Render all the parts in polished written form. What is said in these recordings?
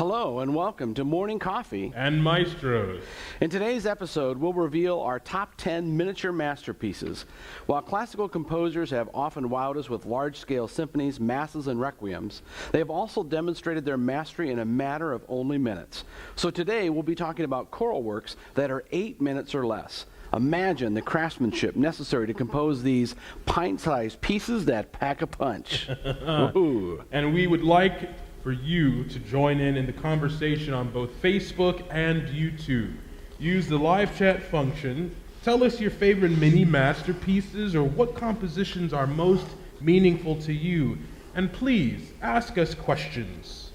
Hello and welcome to Morning Coffee and Maestros. In today's episode, we'll reveal our top 10 miniature masterpieces. While classical composers have often wowed us with large-scale symphonies, masses, and requiems, they have also demonstrated their mastery in a matter of only minutes. So today, we'll be talking about choral works that are 8 minutes or less. Imagine the craftsmanship necessary to compose these pint-sized pieces that pack a punch. And we would like for you to join in the conversation on both Facebook and YouTube. Use the live chat function. Tell us your favorite mini masterpieces or what compositions are most meaningful to you. And please ask us questions.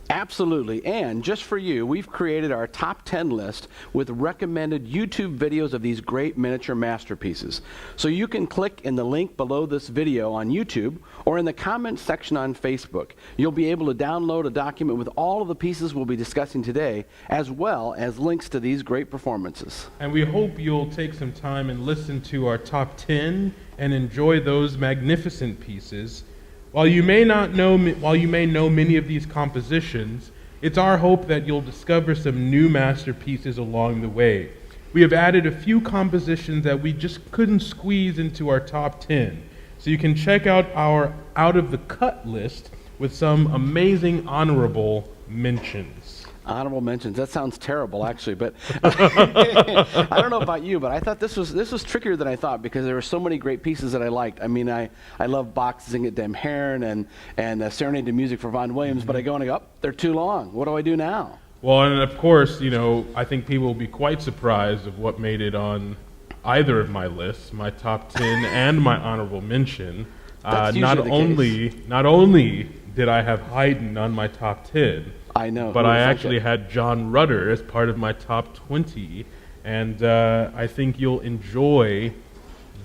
Absolutely, and just for you, we've created our top 10 list with recommended YouTube videos of these great miniature masterpieces. So you can click in the link below this video on YouTube or in the comments section on Facebook. You'll be able to download a document with all of the pieces we'll be discussing today, as well as links to these great performances. And we hope you'll take some time and listen to our top 10 and enjoy those magnificent pieces. While you may know many of these compositions, it's our hope that you'll discover some new masterpieces along the way. We have added a few compositions that we just couldn't squeeze into our top 10. So you can check out our out of the cut list with some amazing honorable mentions. Honorable mentions. That sounds terrible, actually, but I don't know about you, but I thought this was trickier than I thought because there were so many great pieces that I liked. I mean, I love Bach's Sing It Dem Herren and Serenade to Music for Von Williams, but I go and I go, they're too long. What do I do now? Well, and of course, I think people will be quite surprised of what made it on either of my lists, my top 10 and my honorable mention. Not only did I have Haydn on my top 10, I know. But I actually had John Rutter as part of my top 20, and I think you'll enjoy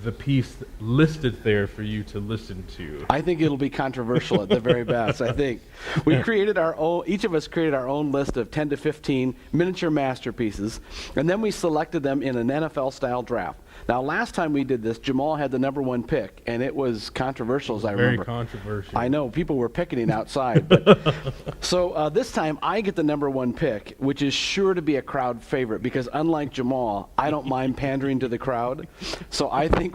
the piece listed there for you to listen to. I think it'll be controversial at the very best, I think. Each of us created our own list of 10 to 15 miniature masterpieces, and then we selected them in an NFL-style draft. Now, last time we did this, Jamal had the number one pick, and it was controversial, as I remember. Very controversial. I know, people were picketing outside. But so this time, I get the number one pick, which is sure to be a crowd favorite, because unlike Jamal, I don't mind pandering to the crowd. So I think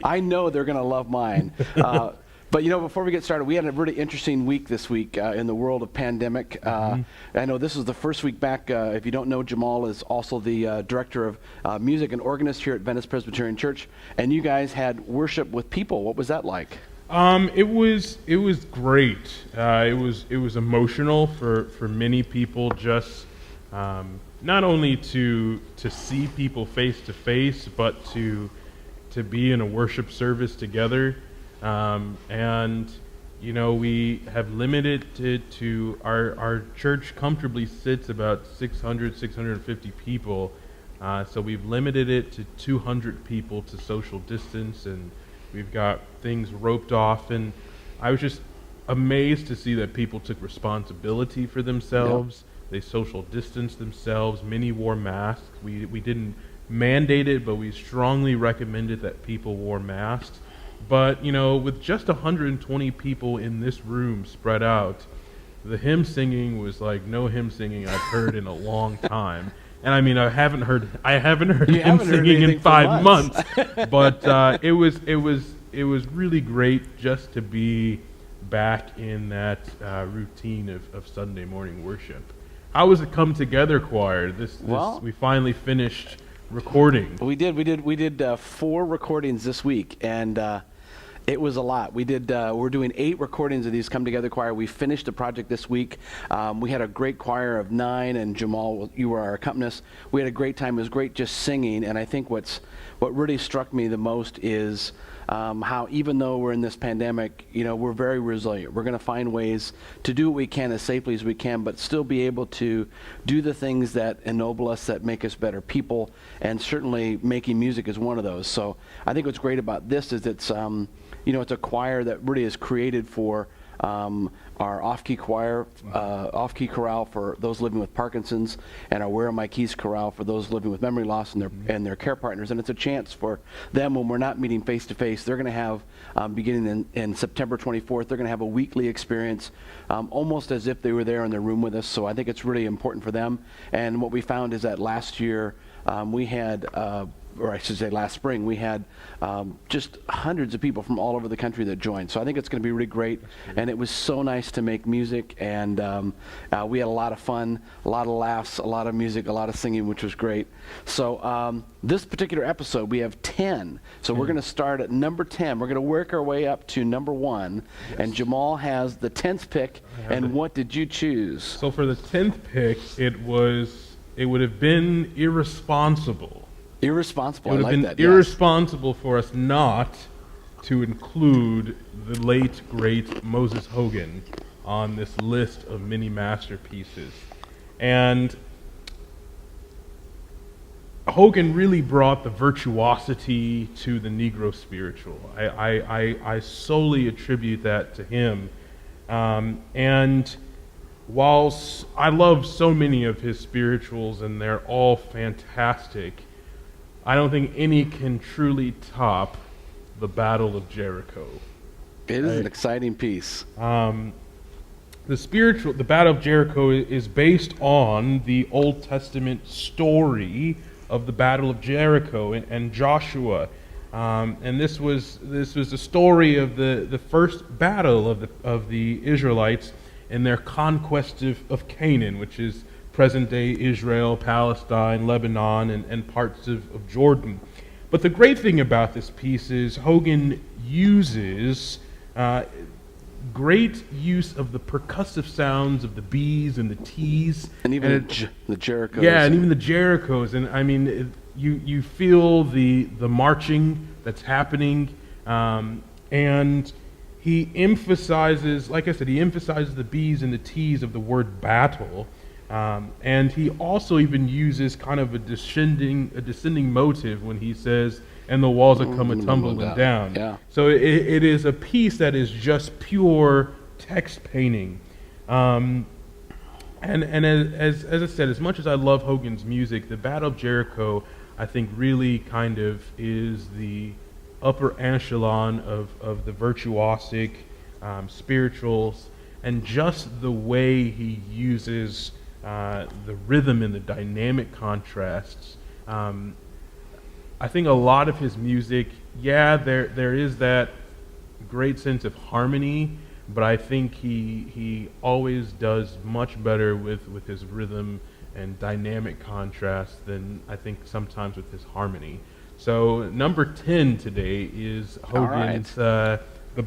I know they're going to love mine. But before we get started, we had a really interesting week this week in the world of pandemic. I know this is the first week back. If you don't know, Jamal is also the director of music and organist here at Venice Presbyterian Church. And you guys had worship with people. What was that like? It was great. It was emotional for many people. Just not only to see people face to face, but to be in a worship service together. We have limited it to our church comfortably sits about 650 people. So we've limited it to 200 people to social distance, and we've got things roped off. And I was just amazed to see that people took responsibility for themselves. Yep. They social distanced themselves. Many wore masks. We didn't mandate it, but we strongly recommended that people wore masks. But, with just 120 people in this room spread out, the hymn singing was like no hymn singing I've heard in a long time. And I mean, I haven't heard hymn singing in 5 months. But it was really great just to be back in that routine of Sunday morning worship. How was it Come Together Choir? We finally finished recording. We did 4 recordings this week, and it was a lot. We're doing 8 recordings of these Come Together Choir. We finished the project this week. We had a great choir of 9, and Jamal, you were our accompanist. We had a great time. It was great just singing, and I think what really struck me the most is how even though we're in this pandemic, we're very resilient. We're going to find ways to do what we can as safely as we can, but still be able to do the things that ennoble us, that make us better people, and certainly making music is one of those. So I think what's great about this is it's a choir that really is created for our off-key choir, off-key chorale for those living with Parkinson's, and our Where Are My Keys chorale for those living with memory loss and their care partners. And it's a chance for them, when we're not meeting face-to-face, they're going to have, beginning in September 24th, they're going to have a weekly experience, almost as if they were there in the room with us. So I think it's really important for them. And what we found is that last year we had, or I should say last spring, we had just hundreds of people from all over the country that joined. So I think it's going to be really great. And it was so nice to make music, and we had a lot of fun, a lot of laughs, a lot of music, a lot of singing, which was great. So this particular episode, we have 10. So we're going to start at number 10. We're going to work our way up to number 1. Yes. And Jamal has the 10th pick. And what did you choose? So for the 10th pick, it would have been irresponsible. Irresponsible. It would have been irresponsible for us not to include the late, great Moses Hogan on this list of mini masterpieces. And Hogan really brought the virtuosity to the Negro spiritual. I solely attribute that to him. And whilst I love so many of his spirituals and they're all fantastic, I don't think any can truly top the Battle of Jericho. It is an exciting piece. The Battle of Jericho is based on the Old Testament story of the Battle of Jericho and Joshua. And this was the story of the first battle of the Israelites in their conquest of Canaan, which is present-day Israel, Palestine, Lebanon, and parts of Jordan. But the great thing about this piece is Hogan uses great use of the percussive sounds of the B's and the T's. And even the Jerichos. Yeah, and even the Jerichos. And I mean, you feel the marching that's happening, and he emphasizes, like I said, he emphasizes the B's and the T's of the word battle. And he also even uses kind of a descending motive when he says, and the walls are come tumbling down. Yeah. So it is a piece that is just pure text painting. And as I said, as much as I love Hogan's music, the Battle of Jericho, I think, really kind of is the upper echelon of the virtuosic spirituals, and just the way he uses the rhythm and the dynamic contrasts. I think a lot of his music, there is that great sense of harmony, but I think he always does much better with his rhythm and dynamic contrast than I think sometimes with his harmony. So number 10 today is Hogan's The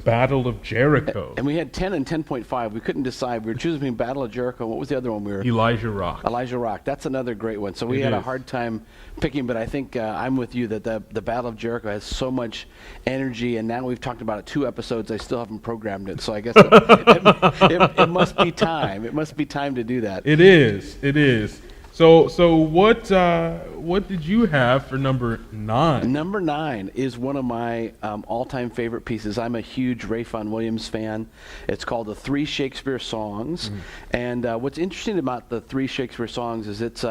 Battle of Jericho. And we had 10 and 10.5. We couldn't decide. We were choosing between Battle of Jericho. What was the other one we were? Elijah Rock. Elijah Rock. That's another great one. So we had a hard time picking, but I think I'm with you that the Battle of Jericho has so much energy, and now we've talked about it 2 episodes. I still haven't programmed it, so I guess it must be time. It must be time to do that. It is. It is. So what did you have for number 9? Number 9 is one of my all-time favorite pieces. I'm a huge Ralph Vaughan Williams fan. It's called The 3 Shakespeare Songs. And what's interesting about the 3 Shakespeare Songs is it's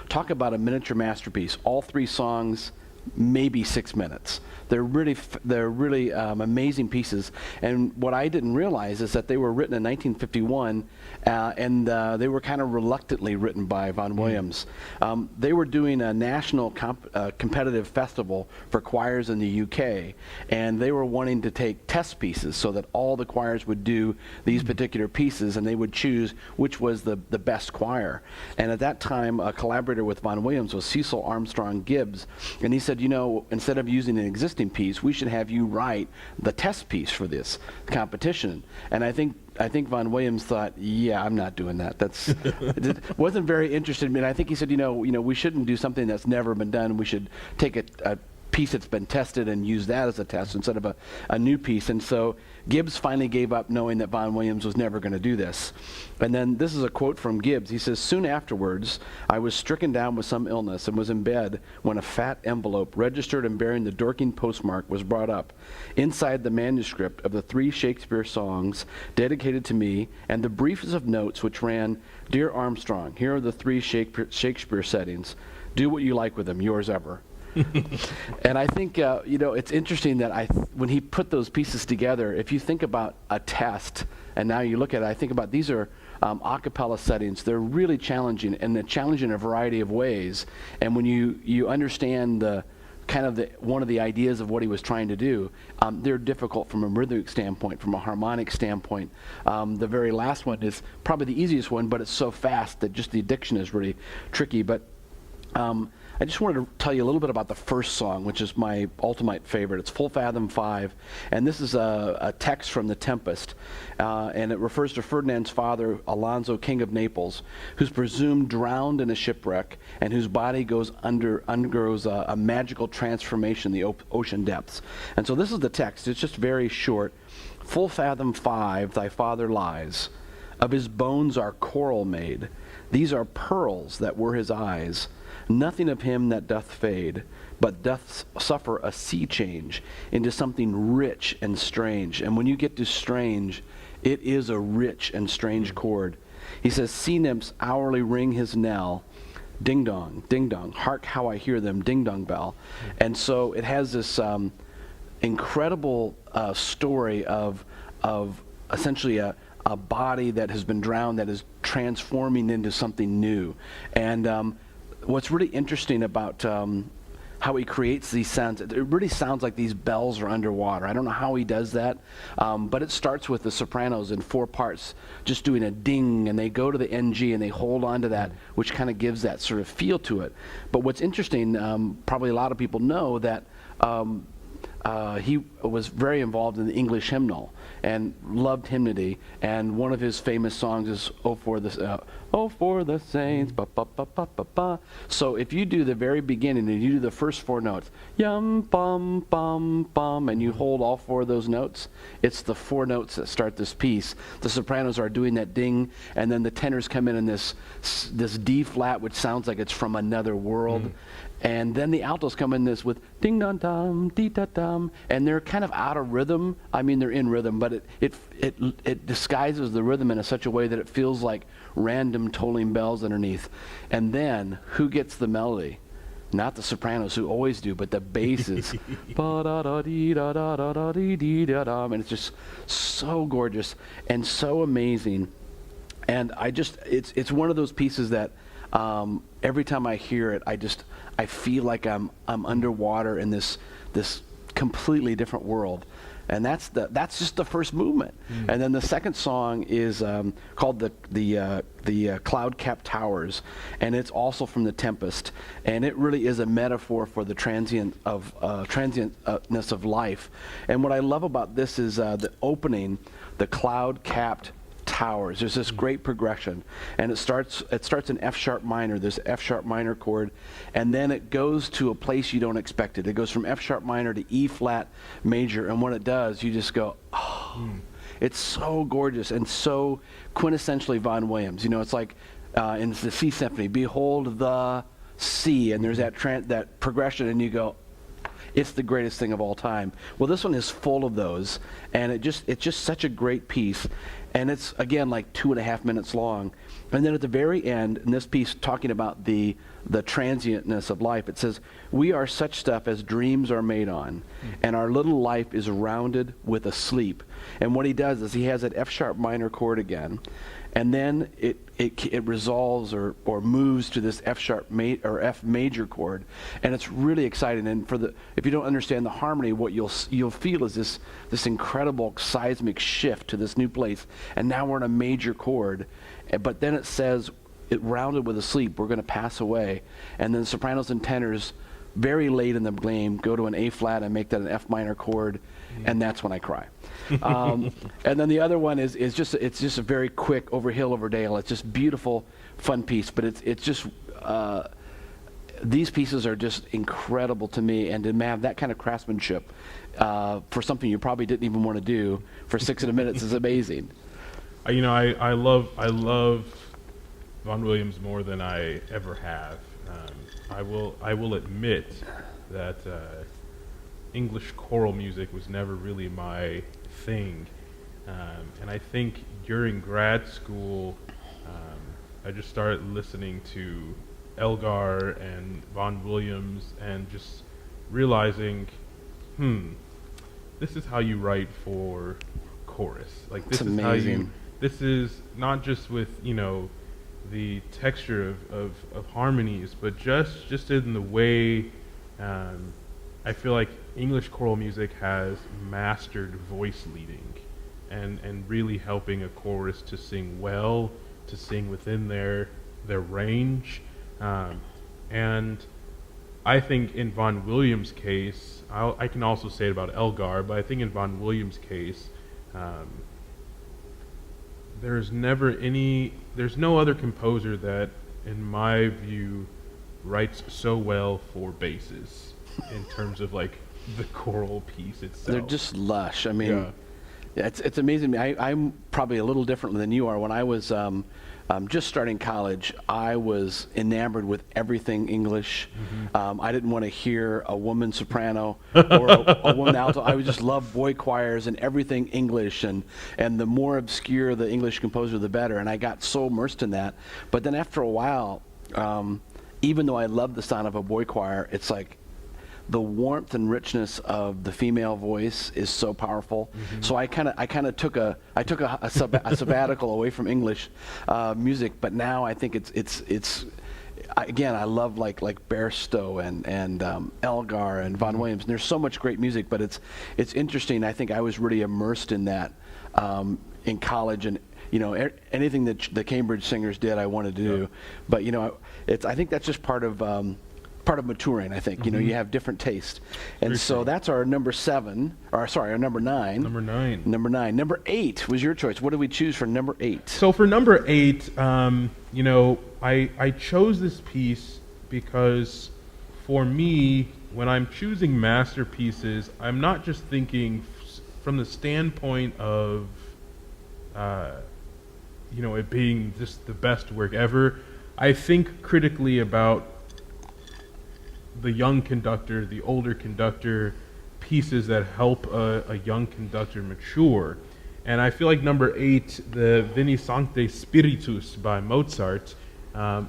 talk about a miniature masterpiece. All 3 songs, maybe 6 minutes. They're really amazing pieces. And what I didn't realize is that they were written in 1951, and they were kind of reluctantly written by Vaughan Williams. They were doing a national competitive festival for choirs in the UK, and they were wanting to take test pieces so that all the choirs would do these particular pieces, and they would choose which was the best choir. And at that time, a collaborator with Vaughan Williams was Cecil Armstrong Gibbs, and he said, instead of using an existing piece, we should have you write the test piece for this competition. And I think Vaughan Williams thought, I'm not doing that. That's wasn't very interested in me. And I think he said, we shouldn't do something that's never been done. We should take a piece that's been tested and use that as a test instead of a new piece. And so Gibbs finally gave up, knowing that Vaughan Williams was never going to do this. And then this is a quote from Gibbs. He says, "Soon afterwards, I was stricken down with some illness and was in bed when a fat envelope registered and bearing the Dorking postmark was brought up. Inside the manuscript of the 3 Shakespeare songs dedicated to me and the briefest of notes which ran, 'Dear Armstrong, here are the 3 Shakespeare settings. Do what you like with them, yours ever.'" And I think, it's interesting that when he put those pieces together, if you think about a test, and now you look at it, I think about these are a cappella settings. They're really challenging, and they're challenging in a variety of ways. And when you understand one of the ideas of what he was trying to do, they're difficult from a rhythmic standpoint, from a harmonic standpoint. The very last one is probably the easiest one, but it's so fast that just the addiction is really tricky. But I just wanted to tell you a little bit about the first song, which is my ultimate favorite. It's Full Fathom 5, and this is a text from The Tempest, and it refers to Ferdinand's father, Alonso, King of Naples, who's presumed drowned in a shipwreck, and whose body undergoes a magical transformation in the ocean depths. And so this is the text. It's just very short. "Full fathom 5, thy father lies. Of his bones are coral made. These are pearls that were his eyes. Nothing of him that doth fade, but doth suffer a sea change into something rich and strange." And when you get to strange, it is a rich and strange chord. He says, "Sea nymphs hourly ring his knell. Ding dong, hark how I hear them, ding dong bell." And so it has this incredible story of essentially a body that has been drowned that is transforming into something new. And what's really interesting about how he creates these sounds, it really sounds like these bells are underwater. I don't know how he does that, but it starts with the sopranos in 4 parts just doing a ding, and they go to the NG and they hold on to that, which kind of gives that sort of feel to it. But what's interesting, probably a lot of people know that he was very involved in the English hymnal and loved hymnody, and one of his famous songs is "Oh for the Saints, ba ba ba ba ba ba." So if you do the very beginning and you do the first 4 notes, yum bum bum bum, and you hold all 4 of those notes, it's the 4 notes that start this piece. The sopranos are doing that ding, and then the tenors come in this D flat, which sounds like it's from another world. And then the altos come in this with ding dong dum, dee da dum, and they're kind of out of rhythm. I mean, they're in rhythm, but it disguises the rhythm in such a way that it feels like random tolling bells underneath. And then who gets the melody? Not the sopranos, who always do, but the basses. Ba da da dee da da da da dee dee da da, and it's just so gorgeous and so amazing. And it's one of those pieces that every time I hear it, I feel like I'm underwater in this completely different world. And that's just the first movement. And then the second song is called the Cloud-Capped Towers, and it's also from The Tempest. And it really is a metaphor for the transientness of life. And what I love about this is the opening, the cloud-capped towers. There's this great progression, and it starts in F sharp minor. There's F sharp minor chord, and then it goes to a place you don't expect it. It goes from F sharp minor to E flat major, and when it does, you just go, oh. It's so gorgeous and so quintessentially Vaughan Williams. It's like in the C Symphony, behold the sea, and there's that progression, and you go, it's the greatest thing of all time. Well, this one is full of those, and it's just such a great piece. And it's, again, like 2.5 minutes long. And then at the very end, in this piece talking about the transientness of life, it says, "We are such stuff as dreams are made on, and our little life is rounded with a sleep." And what he does is he has that F sharp minor chord again, and then it resolves or moves to this F sharp or F major chord, and it's really exciting. And if you don't understand the harmony, what you'll feel is this incredible seismic shift to this new place. And now we're in a major chord, but then it says, "It rounded with a sleep, we're going to pass away." And then sopranos and tenors, very late in the game, go to an A flat and make that an F minor chord, and that's when I cry. And then the other one is just a very quick over hill over dale. It's just beautiful, fun piece, but it's just these pieces are just incredible to me, and to have that kind of craftsmanship for something you probably didn't even want to do for 6 minutes is amazing. I love Vaughan Williams more than I ever have. I will admit that English choral music was never really my thing, and I think during grad school I just started listening to Elgar and Vaughan Williams and just realizing, this is how you write for chorus. Like, this It's is amazing. how you. This is not just with the texture of harmonies, but just in the way I feel like English choral music has mastered voice leading, and really helping a chorus to sing well, to sing within their range, and I think in Vaughan Williams' case, I can also say it about Elgar, but I think in Vaughan Williams' case, there's no other composer that, in my view, writes so well for basses in terms of like the choral piece itself. They're just lush. I mean, it's amazing. I'm probably a little different than you are. When I was just starting college, I was enamored with everything English. I didn't want to hear a woman soprano or a woman alto. I would just love boy choirs and everything English, and the more obscure the English composer, the better. And I got so immersed in that. But then after a while, even though I love the sound of a boy choir, it's like the warmth and richness of the female voice is so powerful. So I kind of took a sabbatical away from English music, but now I think it's again, I love like Bairstow and Elgar and Vaughan Williams, and there's so much great music, but it's interesting. I think I was really immersed in that in college, and anything that the Cambridge singers did, I wanted to do. But I think that's just part of maturing. I think you have different taste, and so that's our number 7, or sorry, our number 9. Number 9. Number 8 was your choice. What did we choose for number 8? So for number 8, I chose this piece because, for me, when I'm choosing masterpieces, I'm not just thinking from the standpoint of it being just the best work ever. I think critically about the young conductor, the older conductor, pieces that help a young conductor mature. And I feel like number 8, the Veni Sancte Spiritus by Mozart,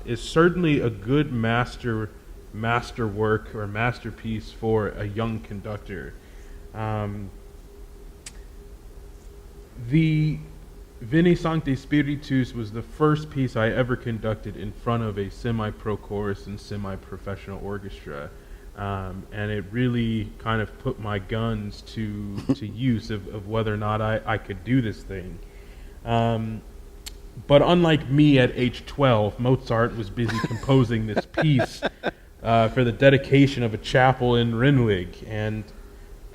is certainly a good masterwork or masterpiece for a young conductor. The Veni Sancte Spiritus was the first piece I ever conducted in front of a semi-pro chorus and semi-professional orchestra, and it really kind of put my guns to use of whether or not I could do this thing. But unlike me at age 12, Mozart was busy composing this piece for the dedication of a chapel in Rinwig, and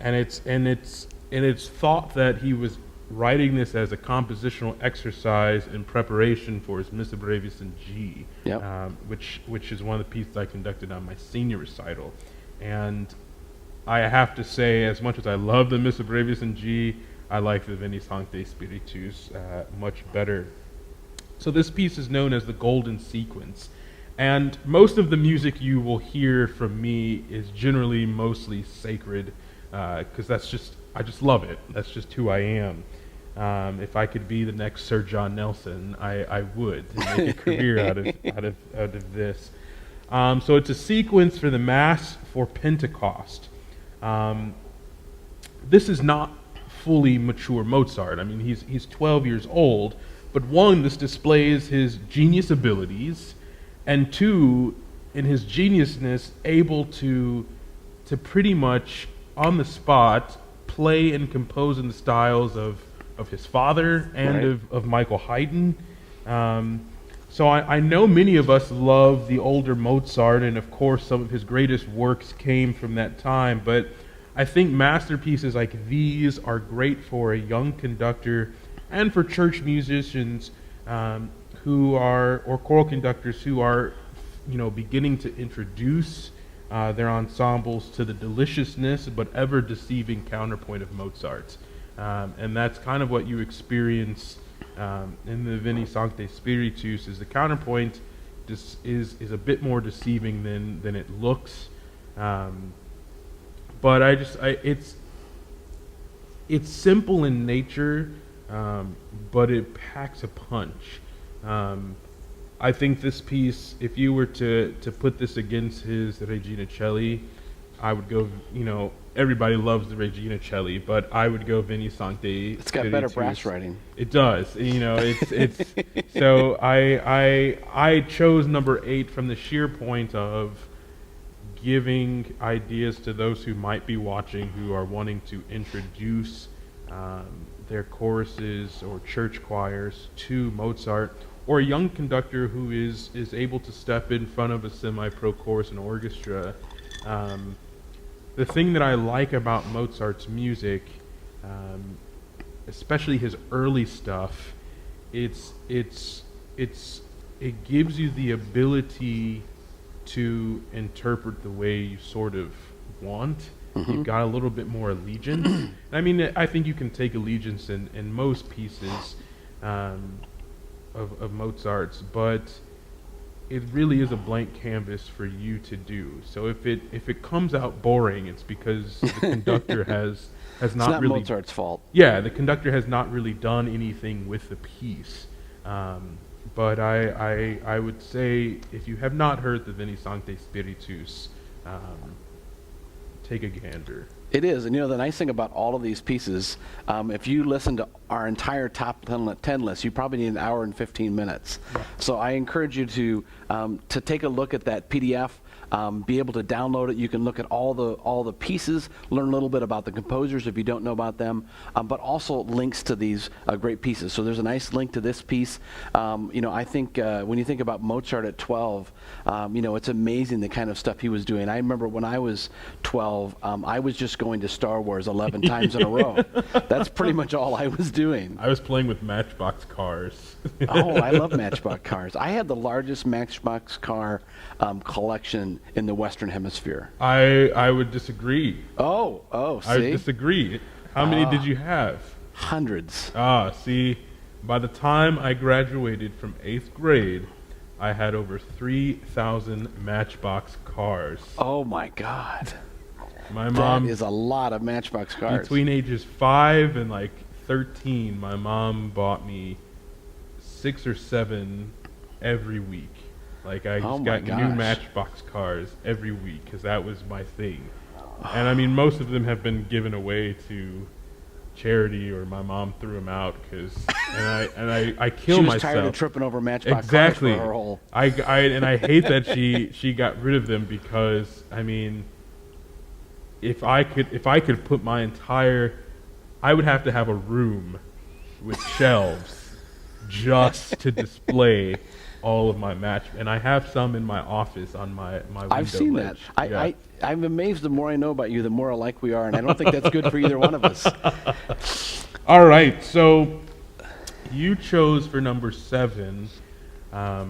it's thought that he was writing this as a compositional exercise in preparation for his Missa Brevis in G, which is one of the pieces I conducted on my senior recital. And I have to say, as much as I love the Missa Brevis in G, I like the Veni Sancte Spiritus much better. So this piece is known as the Golden Sequence, and most of the music you will hear from me is generally mostly sacred, because I just love it. That's just who I am. If I could be the next Sir John Nelson, I would, and make a career out of this. So it's a sequence for the Mass for Pentecost. This is not fully mature Mozart. I mean, he's 12 years old, but 1, this displays his genius abilities, and 2, in his geniusness, able to pretty much on the spot play and compose in the styles of his father and of Michael Haydn. So I know many of us love the older Mozart, and of course some of his greatest works came from that time, but I think masterpieces like these are great for a young conductor and for church musicians or choral conductors who are beginning to introduce their ensembles to the deliciousness but ever deceiving counterpoint of Mozart. And that's kind of what you experience in the Veni Sancte Spiritus. Is the counterpoint is a bit more deceiving than it looks. But it's simple in nature, but it packs a punch. I think this piece, if you were to put this against his Regina Coeli, I would go, everybody loves the Regina Coeli, but I would go Veni Sancte. It's got better brass writing. It does. It's so I chose number 8 from the sheer point of giving ideas to those who might be watching, who are wanting to introduce their choruses or church choirs to Mozart, or a young conductor who is able to step in front of a semi-pro chorus and orchestra. The thing that I like about Mozart's music, especially his early stuff, it gives you the ability to interpret the way you sort of want. Mm-hmm. You've got a little bit more allegiance. I mean, I think you can take allegiance in most pieces of Mozart's, but it really is a blank canvas for you to do. So if it comes out boring, it's because the conductor has it's not really Mozart's fault. Yeah, the conductor has not really done anything with the piece. But I would say, if you have not heard the Veni Sancte Spiritus, take a gander. It is, and the nice thing about all of these pieces, if you listen to our entire top 10 list, you probably need an hour and 15 minutes. Yeah. So I encourage you to take a look at that PDF, be able to download it. You can look at all the pieces, learn a little bit about the composers if you don't know about them, but also links to these great pieces. So there's a nice link to this piece. I think when you think about Mozart at 12, it's amazing the kind of stuff he was doing. I remember when I was 12, I was just going to Star Wars 11 times in a row. That's pretty much all I was doing. I was playing with Matchbox cars. Oh, I love Matchbox cars. I had the largest Matchbox car collection in the Western Hemisphere. I would disagree. Oh, see? I would disagree. How many did you have? Hundreds. See, by the time I graduated from 8th grade, I had over 3,000 Matchbox cars. Oh my God. My mom, that is a lot of Matchbox cars. Between ages 5 and 13, my mom bought me 6 or 7 every week. I just got new Matchbox cars every week because that was my thing. And I mean, most of them have been given away to charity, or my mom threw them out and I kill myself. She was tired of tripping over Matchbox cars for her whole. I hate that she got rid of them, because I mean, if I could put my entire, I would have to have a room with shelves just to display all of my and I have some in my office on my window I've seen ledge. that. I'm amazed. The more I know about you, the more alike we are, and I don't think that's good for either one of us. All right, so you chose for number 7 a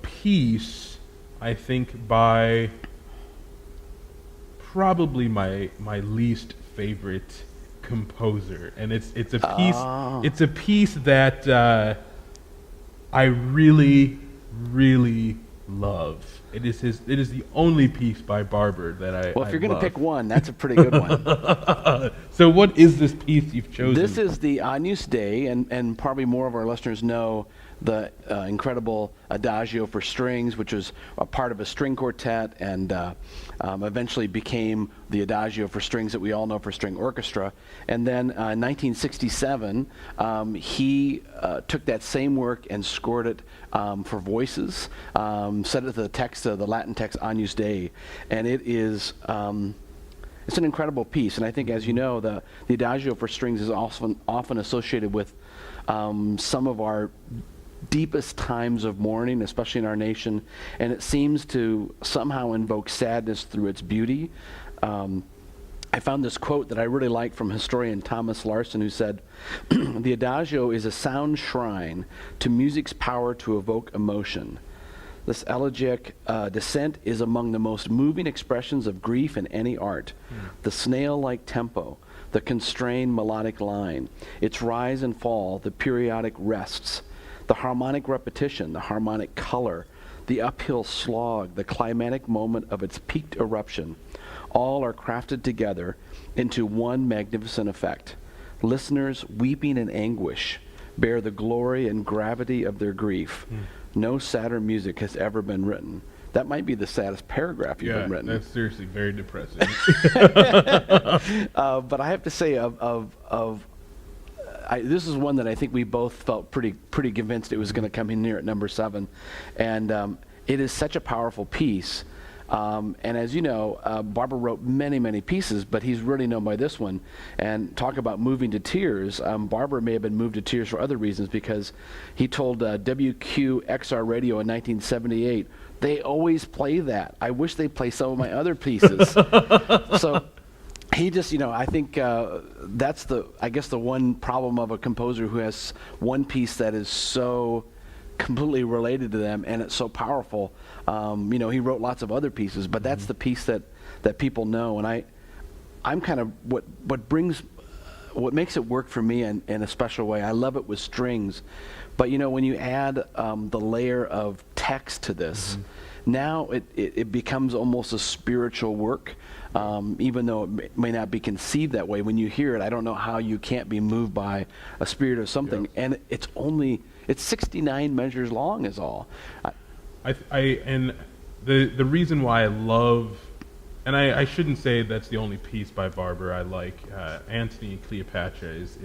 piece, I think, by probably my least favorite composer, and it's a piece that I really, really love. It is the only piece by Barber that I Well, if you're going to love. pick one, that's a pretty good one. So what is this piece you've chosen? This is the Agnus Dei, and probably more of our listeners know the incredible Adagio for strings, which was a part of a string quartet, and eventually became the Adagio for strings that we all know for string orchestra. And then in 1967, he took that same work and scored it for voices, set it to the text, the Latin text Agnus Dei, and it is it's an incredible piece. And I think, as you know, the Adagio for strings is often associated with some of our deepest times of mourning, especially in our nation, and it seems to somehow invoke sadness through its beauty. I found this quote that I really like from historian Thomas Larson, who said, "The Adagio is a sound shrine to music's power to evoke emotion. This elegiac descent is among the most moving expressions of grief in any art. The snail-like tempo, the constrained melodic line, its rise and fall, the periodic rests, the harmonic repetition, the harmonic color, the uphill slog, the climatic moment of its peaked eruption, all are crafted together into one magnificent effect. Listeners, weeping in anguish, bear the glory and gravity of their grief. No sadder music has ever been written. That might be the saddest paragraph you've been written. That's seriously very depressing. But I have to say, this is one that I think we both felt pretty convinced it was going to come in here at number 7, and it is such a powerful piece. And as you know, Barber wrote many pieces, but he's really known by this one. And talk about moving to tears. Barber may have been moved to tears for other reasons, because he told WQXR Radio in 1978, "They always play that. I wish they play some of my other pieces." So he just, I think that's I guess the one problem of a composer who has one piece that is so completely related to them and it's so powerful. He wrote lots of other pieces, but that's the piece that people know. And I'm kind of what makes it work for me in a special way. I love it with strings, but when you add the layer of text to this, now it becomes almost a spiritual work. Even though it may not be conceived that way, when you hear it, I don't know how you can't be moved by a spirit or something. Yes. And it's 69 measures long is all. And the reason why I love, and I shouldn't say that's the only piece by Barber I like. Antony and Cleopatra is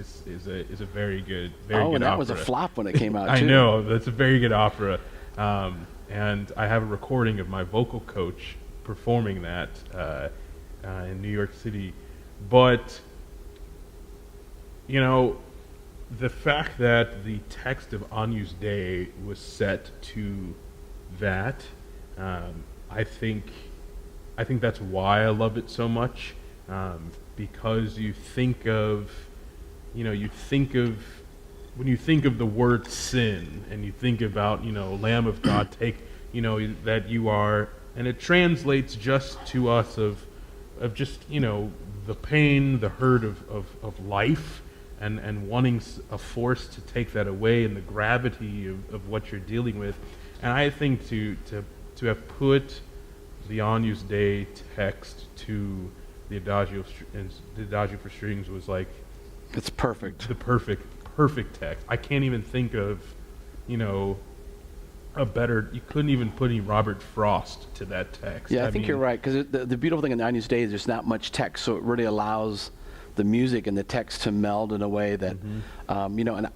a very good and good that opera. Was a flop when it came out. I too. know, that's a very good opera. And I have a recording of my vocal coach performing that in New York City. But the fact that the text of Agnus Dei was set to that, I think that's why I love it so much, because you think of when you think of the word sin, and you think about Lamb of God, take that you are, and it translates just to us of just the pain, the hurt of life. And wanting a force to take that away, and the gravity of what you're dealing with. And I think to have put the Agnus Dei text to the Adagio for strings was like, it's perfect. The perfect text. I can't even think of a better. You couldn't even put any Robert Frost to that text. Yeah, I think you're right, because the beautiful thing in the Agnus Dei is there's not much text, so it really allows the music and the text to meld in a way that, and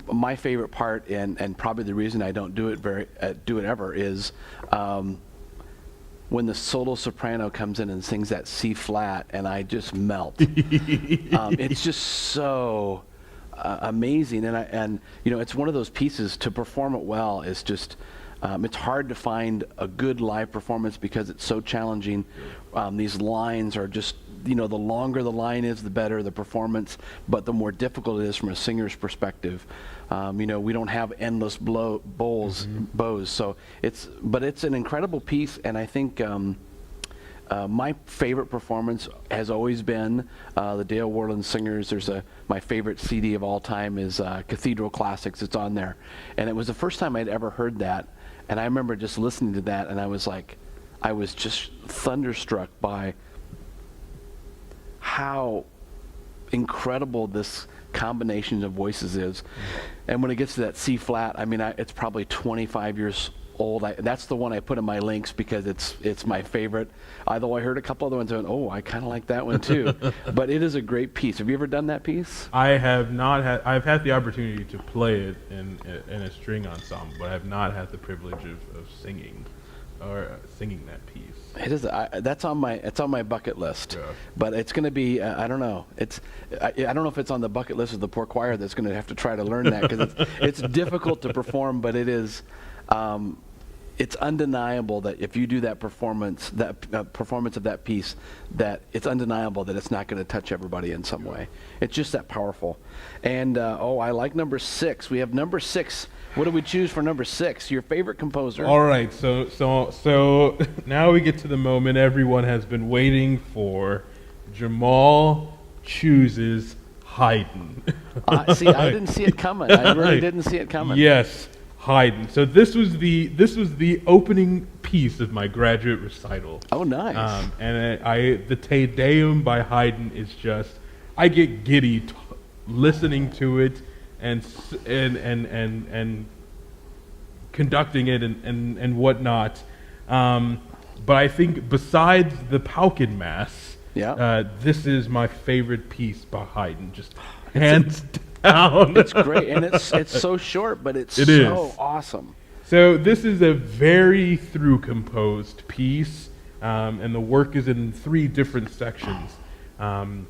my favorite part, and probably the reason I don't do it ever, is when the solo soprano comes in and sings that C flat, and I just melt. It's just so amazing, and it's one of those pieces, to perform it well is just. It's hard to find a good live performance because it's so challenging. These lines are just, the longer the line is, the better the performance, but the more difficult it is from a singer's perspective. We don't have endless bows, so it's an incredible piece, and I think my favorite performance has always been the Dale Worland Singers. My favorite CD of all time is Cathedral Classics. It's on there, and it was the first time I'd ever heard that. And I remember just listening to that, and I was just thunderstruck by how incredible this combination of voices is. And when it gets to that C flat, it's probably 25 years old. That's the one I put in my links because it's my favorite. Although I heard a couple other ones and I kind of like that one too. But it is a great piece. Have you ever done that piece? I have not had. I've had the opportunity to play it in a string ensemble, but I have not had the privilege of singing that piece. It is. It's on my bucket list. Yeah. But it's going to be. I don't know. I don't know if it's on the bucket list of the poor choir that's going to have to try to learn that, because it's difficult to perform, but it is. it's undeniable that if you do that performance of that piece, that it's undeniable that it's not going to touch everybody in some way. It's just that powerful. And I like number 6. We have number 6. What do we choose for number 6? Your favorite composer? All right, so now we get to the moment everyone has been waiting for. Jamal chooses Haydn. See, I didn't see it coming. I really didn't see it coming. Yes, Haydn. So this was the opening piece of my graduate recital. Oh, nice. And the Te Deum by Haydn is just, I get giddy listening to it and conducting it and whatnot. But I think besides the Pauken Mass, this is my favorite piece by Haydn, just hands down. It's great, and it's so short, but it's so awesome. So this is a very through composed piece, and the work is in 3 different sections. And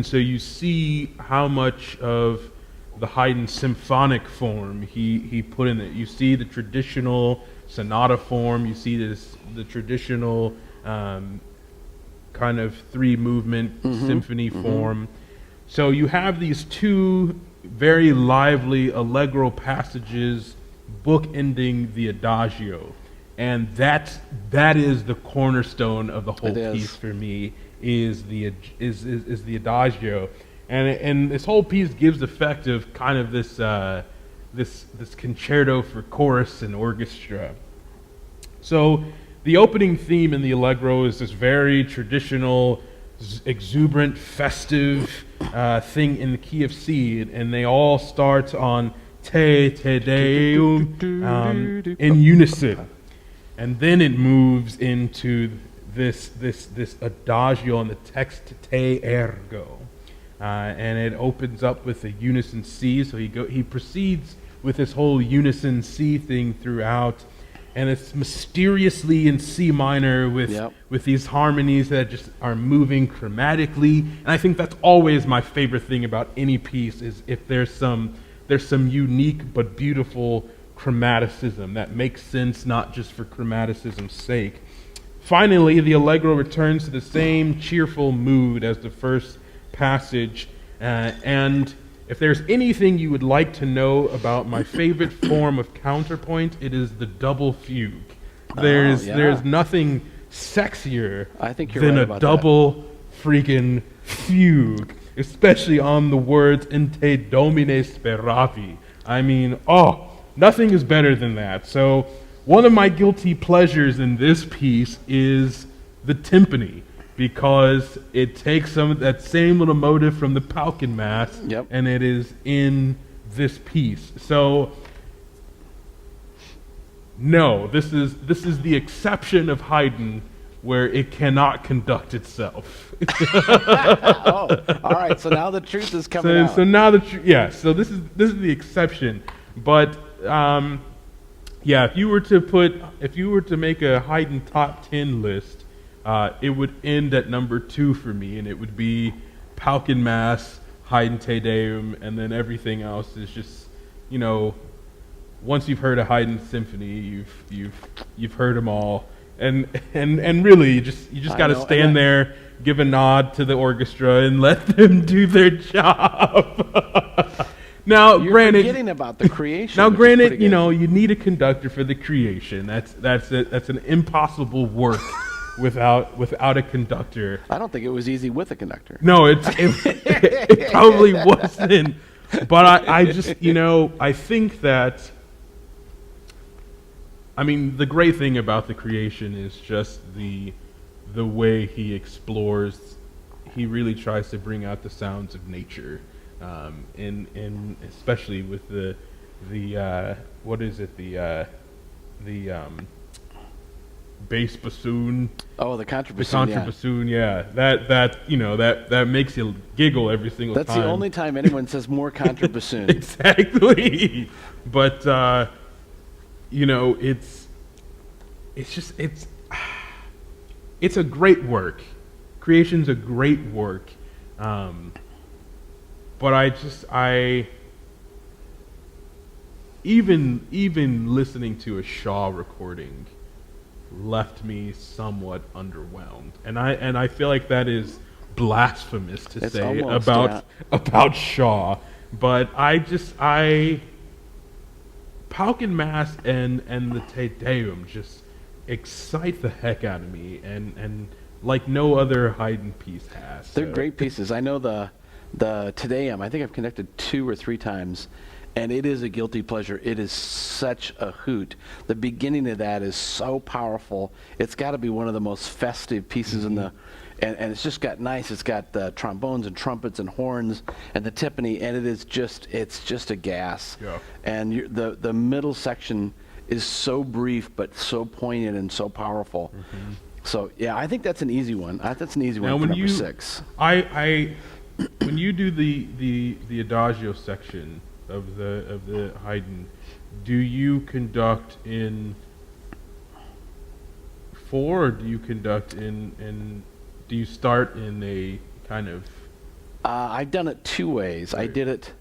so you see how much of the Haydn symphonic form he put in it. You see the traditional sonata form. You see the traditional kind of 3-movement symphony form. So you have these 2 very lively allegro passages bookending the adagio, and that is the cornerstone of the whole piece for me. Is the adagio. And this whole piece gives effect of kind of this concerto for chorus and orchestra. So the opening theme in the Allegro is this very traditional, exuberant, festive thing in the key of C, and they all start on Te Deum in unison, and then it moves into this adagio on the text Te Ergo. And it opens up with a unison C, so he proceeds with this whole unison C thing throughout, and it's mysteriously in C minor with these harmonies that just are moving chromatically. And I think that's always my favorite thing about any piece, is if there's some unique but beautiful chromaticism that makes sense, not just for chromaticism's sake. Finally, the Allegro returns to the same cheerful mood as the first passage, and if there's anything you would like to know about my favorite form of counterpoint, it is the double fugue. There's nothing sexier than a double freaking fugue, especially on the words "In te Domine speravi." I mean, nothing is better than that. So one of my guilty pleasures in this piece is the timpani, because it takes some of that same little motive from the Pauken Mass, and it is in this piece. So, no, this is the exception of Haydn, where it cannot conduct itself. All right. So now the truth is coming out. So now so this is the exception. But if you were to make a Haydn top 10 list, it would end at number 2 for me, and it would be Pauken Mass, Haydn Te Deum, and then everything else is just, once you've heard a Haydn symphony, you've heard them all, and really you just got to stand there, give a nod to the orchestra, and let them do their job. Now, you're forgetting about the creation. Now, granted, you need a conductor for the creation. That's an impossible work. Without a conductor. I don't think it was easy with a conductor. No, it probably wasn't. But I just, I think that, the great thing about the creation is just the way he explores. He really tries to bring out the sounds of nature, in especially with the bass bassoon. Oh, the contrabassoon. The contrabassoon, that makes you giggle every single time. That's the only time anyone says more contrabassoon. Exactly. But it's a great work. Creation's a great work. But even listening to a Shaw recording left me somewhat underwhelmed, and I feel like that is blasphemous to It's say almost, about Shaw, but Pauken Mass and the Te Deum just excite the heck out of me, and like no other Haydn piece has. They're great pieces. I know the Te Deum, I think I've connected 2 or 3 times, and it is a guilty pleasure. It is such a hoot. The beginning of that is so powerful. It's got to be one of the most festive pieces in the, and it's just got nice. It's got trombones and trumpets and horns and the timpani, and it's just a gas. Yeah. And the middle section is so brief but so poignant and so powerful. So yeah, I think that's an easy one. That's an easy one for number 6. When you do the adagio section of the Haydn, do you conduct in 4, or do you conduct in do you start in a kind of? I've done it 2 ways. I did it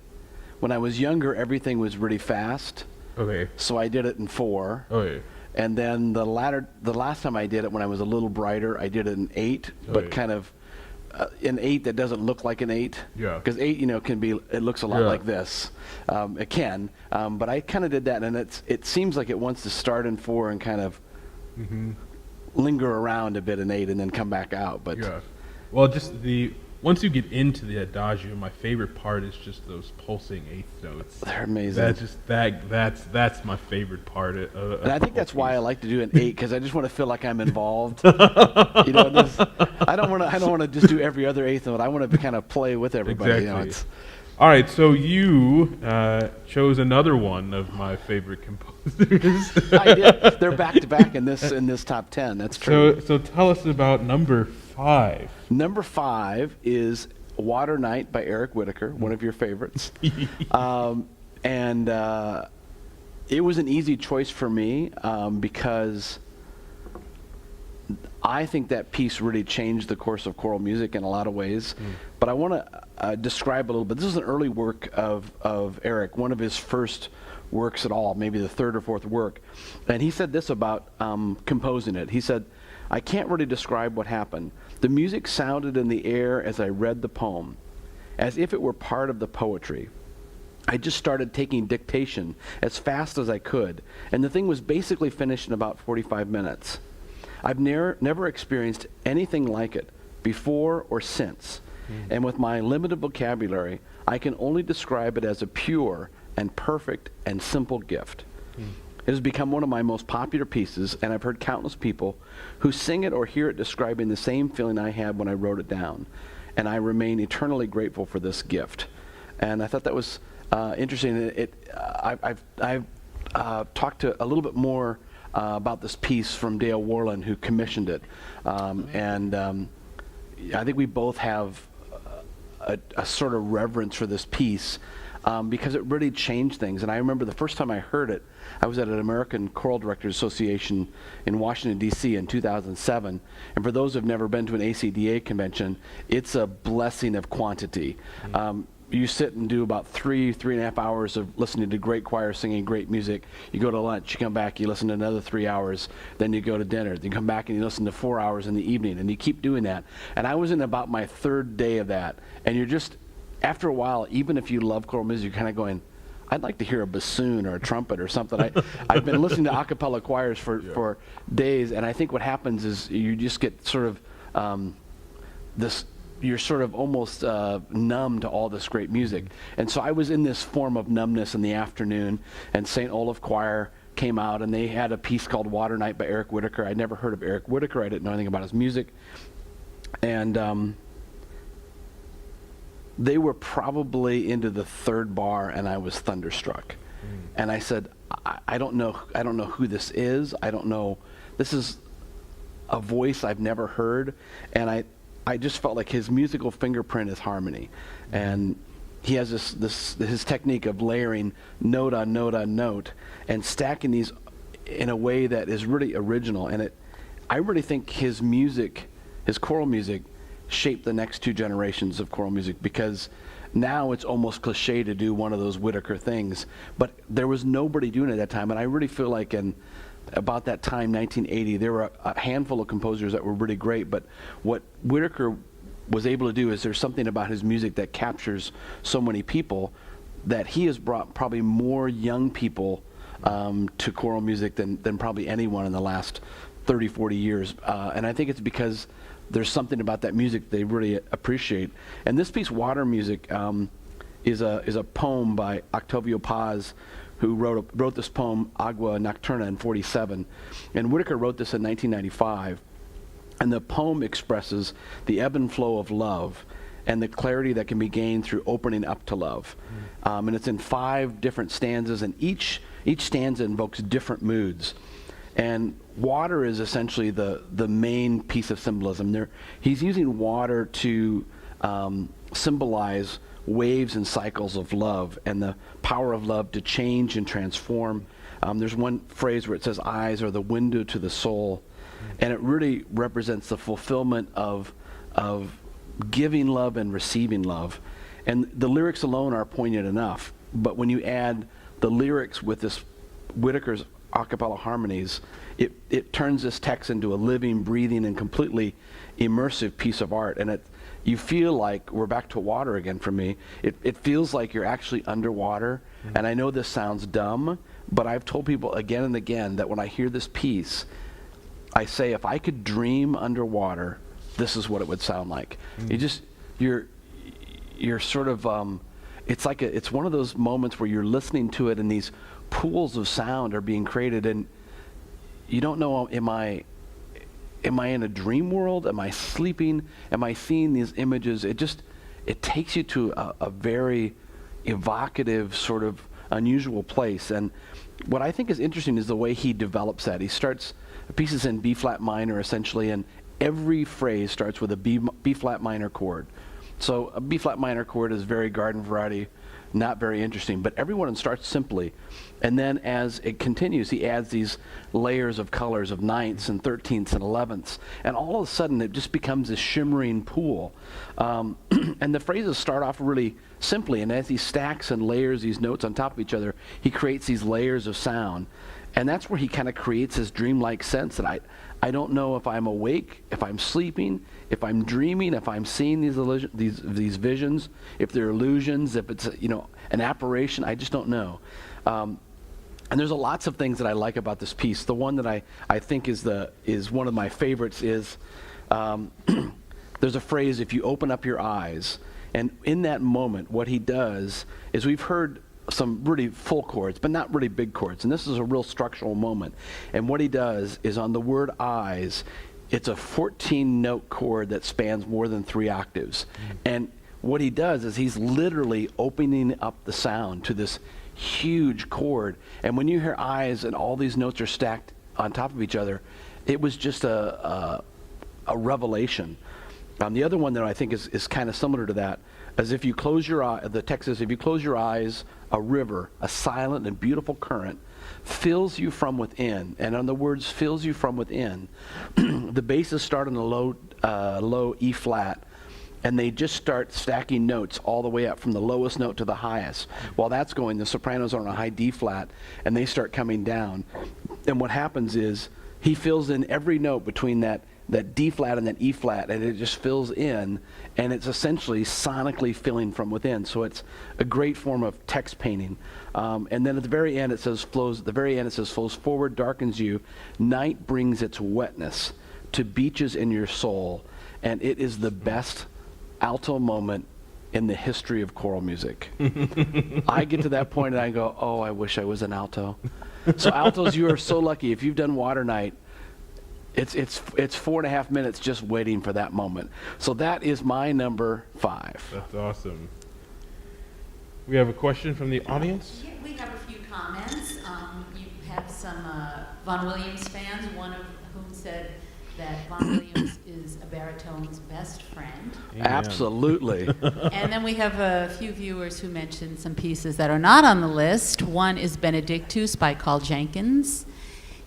when I was younger. Everything was really fast. Okay. So I did it in 4. Okay. And then the last time I did it when I was a little brighter, I did it in 8, but kind of an 8 that doesn't look like an 8. Yeah. Because 8, can be, it looks a lot like this. It can. But I kind of did that, and it seems like it wants to start in 4 and kind of linger around a bit in 8 and then come back out. But yeah. Well, just once you get into the adagio, my favorite part is just those pulsing 8th notes. They're amazing. That's my favorite part. And I think that's why I like to do an 8, because I just want to feel like I'm involved. I don't want to just do every other 8th note. I want to kind of play with everybody. Exactly. All right, so you chose another one of my favorite composers. I did. They're back to back in this top 10. That's true. So tell us about number 5. Number 5 is Water Night by Eric Whitaker, one of your favorites. And it was an easy choice for me because I think that piece really changed the course of choral music in a lot of ways. But I want to describe a little bit. This is an early work of Eric, one of his first works at all, maybe the 3rd or 4th work. And he said this about composing it. He said, "I can't really describe what happened. The music sounded in the air as I read the poem, as if it were part of the poetry. I just started taking dictation as fast as I could, and the thing was basically finished in about 45 minutes. I've never experienced anything like it before or since, and with my limited vocabulary, I can only describe it as a pure and perfect and simple gift. It has become one of my most popular pieces, and I've heard countless people who sing it or hear it describing the same feeling I had when I wrote it down, and I remain eternally grateful for this gift." And I thought that was interesting. I've talked to a little bit more about this piece from Dale Worland, who commissioned it, and I think we both have a sort of reverence for this piece because it really changed things. And I remember the first time I heard it, I was at an American Choral Directors Association in Washington, D.C. in 2007. And for those who have never been to an ACDA convention, it's a blessing of quantity. You sit and do about 3.5 hours of listening to great choir singing great music. You go to lunch, you come back, you listen to another 3 hours, then you go to dinner. Then you come back and you listen to 4 hours in the evening, and you keep doing that. And I was in about my 3rd day of that. And you're just, after a while, even if you love choral music, you're kind of going, I'd like to hear a bassoon or a trumpet or something. I've been listening to a cappella choirs for days, and I think what happens is you just get sort of you're sort of almost numb to all this great music. And so I was in this form of numbness in the afternoon, and St. Olaf Choir came out, and they had a piece called Water Night by Eric Whitaker. I'd never heard of Eric Whitaker. I didn't know anything about his music. And they were probably into the 3rd bar, and I was thunderstruck. And I said, I don't know who this is. I don't know. This is a voice I've never heard. And I just felt like his musical fingerprint is harmony. And he has his technique of layering note on note on note and stacking these in a way that is really original. And I really think his music, his choral music, shaped the next two generations of choral music, because now it's almost cliche to do one of those Whitaker things, but there was nobody doing it at that time. And I really feel like in about that time, 1980, there were a handful of composers that were really great, but what Whitaker was able to do is there's something about his music that captures so many people, that he has brought probably more young people to choral music than probably anyone in the last 30, 40 years. And I think it's because there's something about that music they really appreciate. And this piece, Water Music, is a poem by Octavio Paz, who wrote this poem, Agua Nocturna, in 47. And Whitaker wrote this in 1995. And the poem expresses the ebb and flow of love and the clarity that can be gained through opening up to love. And it's in 5 different stanzas, and each stanza invokes different moods. And water is essentially the main piece of symbolism. He's using water to symbolize waves and cycles of love and the power of love to change and transform. There's one phrase where it says, eyes are the window to the soul. And it really represents the fulfillment of giving love and receiving love. And the lyrics alone are poignant enough, but when you add the lyrics with this Whitaker's a cappella harmonies, it turns this text into a living, breathing, and completely immersive piece of art. And you feel like, we're back to water again for me, it feels like you're actually underwater. And I know this sounds dumb, but I've told people again and again that when I hear this piece, I say, if I could dream underwater, this is what it would sound like. You're sort of, it's one of those moments where you're listening to it and these pools of sound are being created, and you don't know, am I in a dream world? Am I sleeping? Am I seeing these images? It takes you to a very evocative, sort of unusual place. And what I think is interesting is the way he develops that. He starts pieces in B flat minor, essentially, and every phrase starts with a B flat minor chord. So a B flat minor chord is very garden variety, not very interesting, but everyone starts simply. And then as it continues, he adds these layers of colors of ninths and 13ths and 11ths, and all of a sudden it just becomes this shimmering pool. And the phrases start off really simply, and as he stacks and layers these notes on top of each other, he creates these layers of sound. And that's where he kind of creates this dreamlike sense that I don't know if I'm awake, if I'm sleeping, if I'm dreaming, if I'm seeing these visions, if they're illusions, if it's an apparition. I just don't know. And there's lots of things that I like about this piece. The one that I think is one of my favorites is there's a phrase, if you open up your eyes. And in that moment, what he does is, we've heard some really full chords, but not really big chords. And this is a real structural moment. And what he does is, on the word eyes, it's a 14-note chord that spans more than 3 octaves. And what he does is he's literally opening up the sound to this huge chord. And when you hear eyes and all these notes are stacked on top of each other, it was just a revelation. The other one that I think is kind of similar to that, as if you close your eye, the text says, if you close your eyes, a river, a silent and beautiful current, fills you from within. And on the words fills you from within, the basses start on a low E flat, and they just start stacking notes all the way up from the lowest note to the highest. While that's going, the sopranos are on a high D flat, and they start coming down. And what happens is, he fills in every note between that D flat and that E flat, and it just fills in, and it's essentially sonically filling from within. So it's a great form of text painting. And then at the very end it says flows forward, darkens you, night brings its wetness to beaches in your soul, and it is the best alto moment in the history of choral music. I get to that point and I go, oh, I wish I was an alto. So altos, you are so lucky. If you've done Water Night, it's 4.5 minutes just waiting for that moment. So that is my number 5. That's awesome. We have a question from the audience. Yeah, we have a few comments. You have some Vaughan Williams fans, one of whom said that Vaughan Williams is a baritone's best friend. Amen. Absolutely. And then we have a few viewers who mentioned some pieces that are not on the list. One is Benedictus by Jenkins.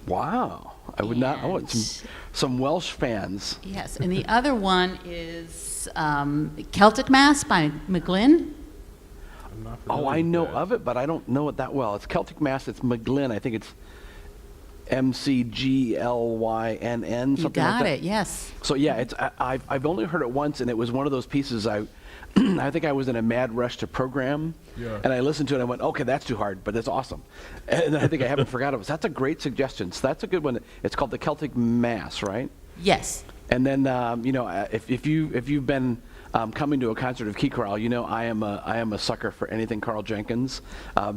Wow. I would not. I want And- some Welsh fans. Yes, and the other one is Celtic Mass by McGlynn. I'm not Oh, familiar I with know that. of it, but I don't know it that well. It's Celtic Mass. It's McGlynn. I think it's McGlynn, You something like got that. it, yes. So yeah, I've only heard it once, and it was one of those pieces I think I was in a mad rush to program, Yeah. and I listened to it and I went, okay, that's too hard, but it's awesome. And I think I haven't forgot it. So that's a great suggestion. So that's a good one. It's called the Celtic Mass, right? Yes. And then if you've been coming to a concert of Key Chorale, I am a sucker for anything Carl Jenkins.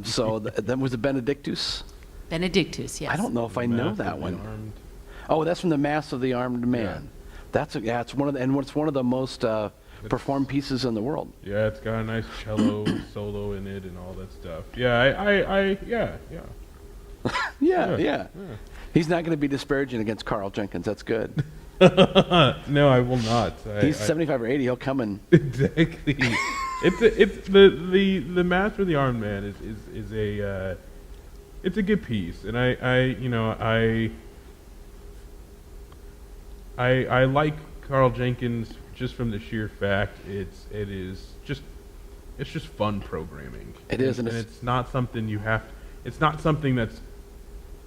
So that was the Benedictus. Benedictus, yes. I don't know if I know Mass that of the one. Armed. Oh, that's from the Mass of the Armed Man. It's one of the most performed pieces in the world. Yeah, it's got a nice cello solo in it and all that stuff. Yeah, Yeah. He's not going to be disparaging against Carl Jenkins. That's good. No, I will not. He's 75 or 80. He'll come and Exactly. it's the Master of the Armed Man is a it's a good piece, and I like Carl Jenkins just from the sheer fact it's just fun programming. It is, and and it's- it's not something you have. It's not something that's.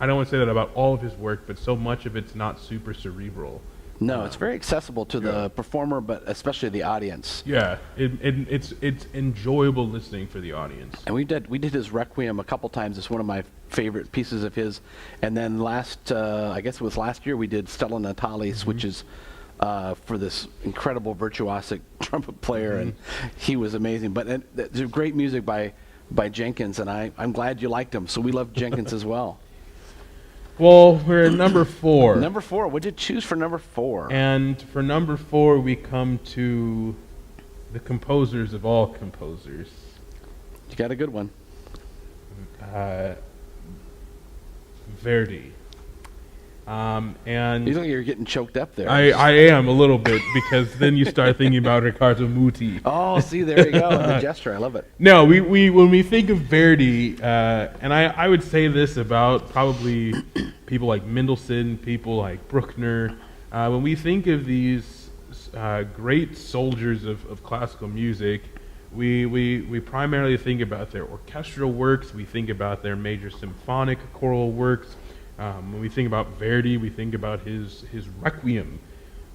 I don't want to say that about all of his work, but so much of it's not super cerebral. No, it's very accessible to Yeah. the performer, but especially the audience. Yeah, it's enjoyable listening for the audience. And we did his Requiem a couple times. It's one of my favorite pieces of his. And then I guess it was last year, we did Stella Natalis, which is for this incredible virtuosic trumpet player, and he was amazing. But there's great music by Jenkins, and I'm glad you liked him. So we love Jenkins as well. Well, we're at number 4. Number 4, what did you choose for number 4? And for number 4, we come to the composers of all composers. You got a good one. Verdi. And You look like you're getting choked up there. I am a little bit, because then you start thinking about Riccardo Muti. Oh, see, there you go. The gesture, I love it. No, we when we think of Verdi, and I would say this about probably people like Mendelssohn, people like Bruckner, when we think of these great soldiers of classical music, we primarily think about their orchestral works, we think about their major symphonic choral works. When we think about Verdi, we think about his Requiem.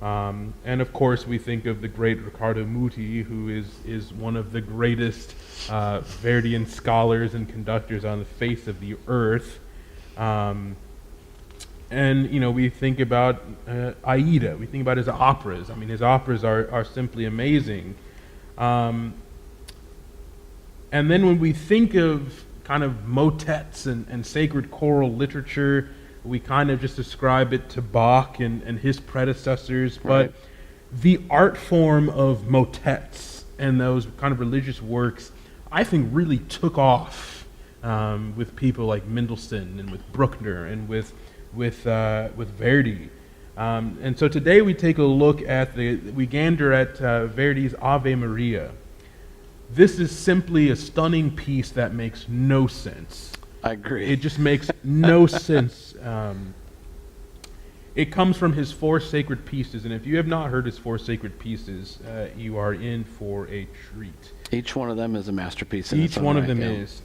And of course, we think of the great Riccardo Muti, who is one of the greatest Verdian scholars and conductors on the face of the earth. And we think about Aida. We think about his operas. I mean, his operas are simply amazing. And then when we think of kind of motets and sacred choral literature, we kind of just ascribe it to Bach and his predecessors. Right. But the art form of motets and those kind of religious works, I think, really took off with people like Mendelssohn and with Bruckner and with Verdi. And so today we take a look at we gander at Verdi's Ave Maria. This is simply a stunning piece that makes no sense. I agree. It just makes no sense. It comes from his 4 sacred pieces, and if you have not heard his 4 sacred pieces, you are in for a treat. Each one of them is a masterpiece. In Each its own one of right, them yeah. is.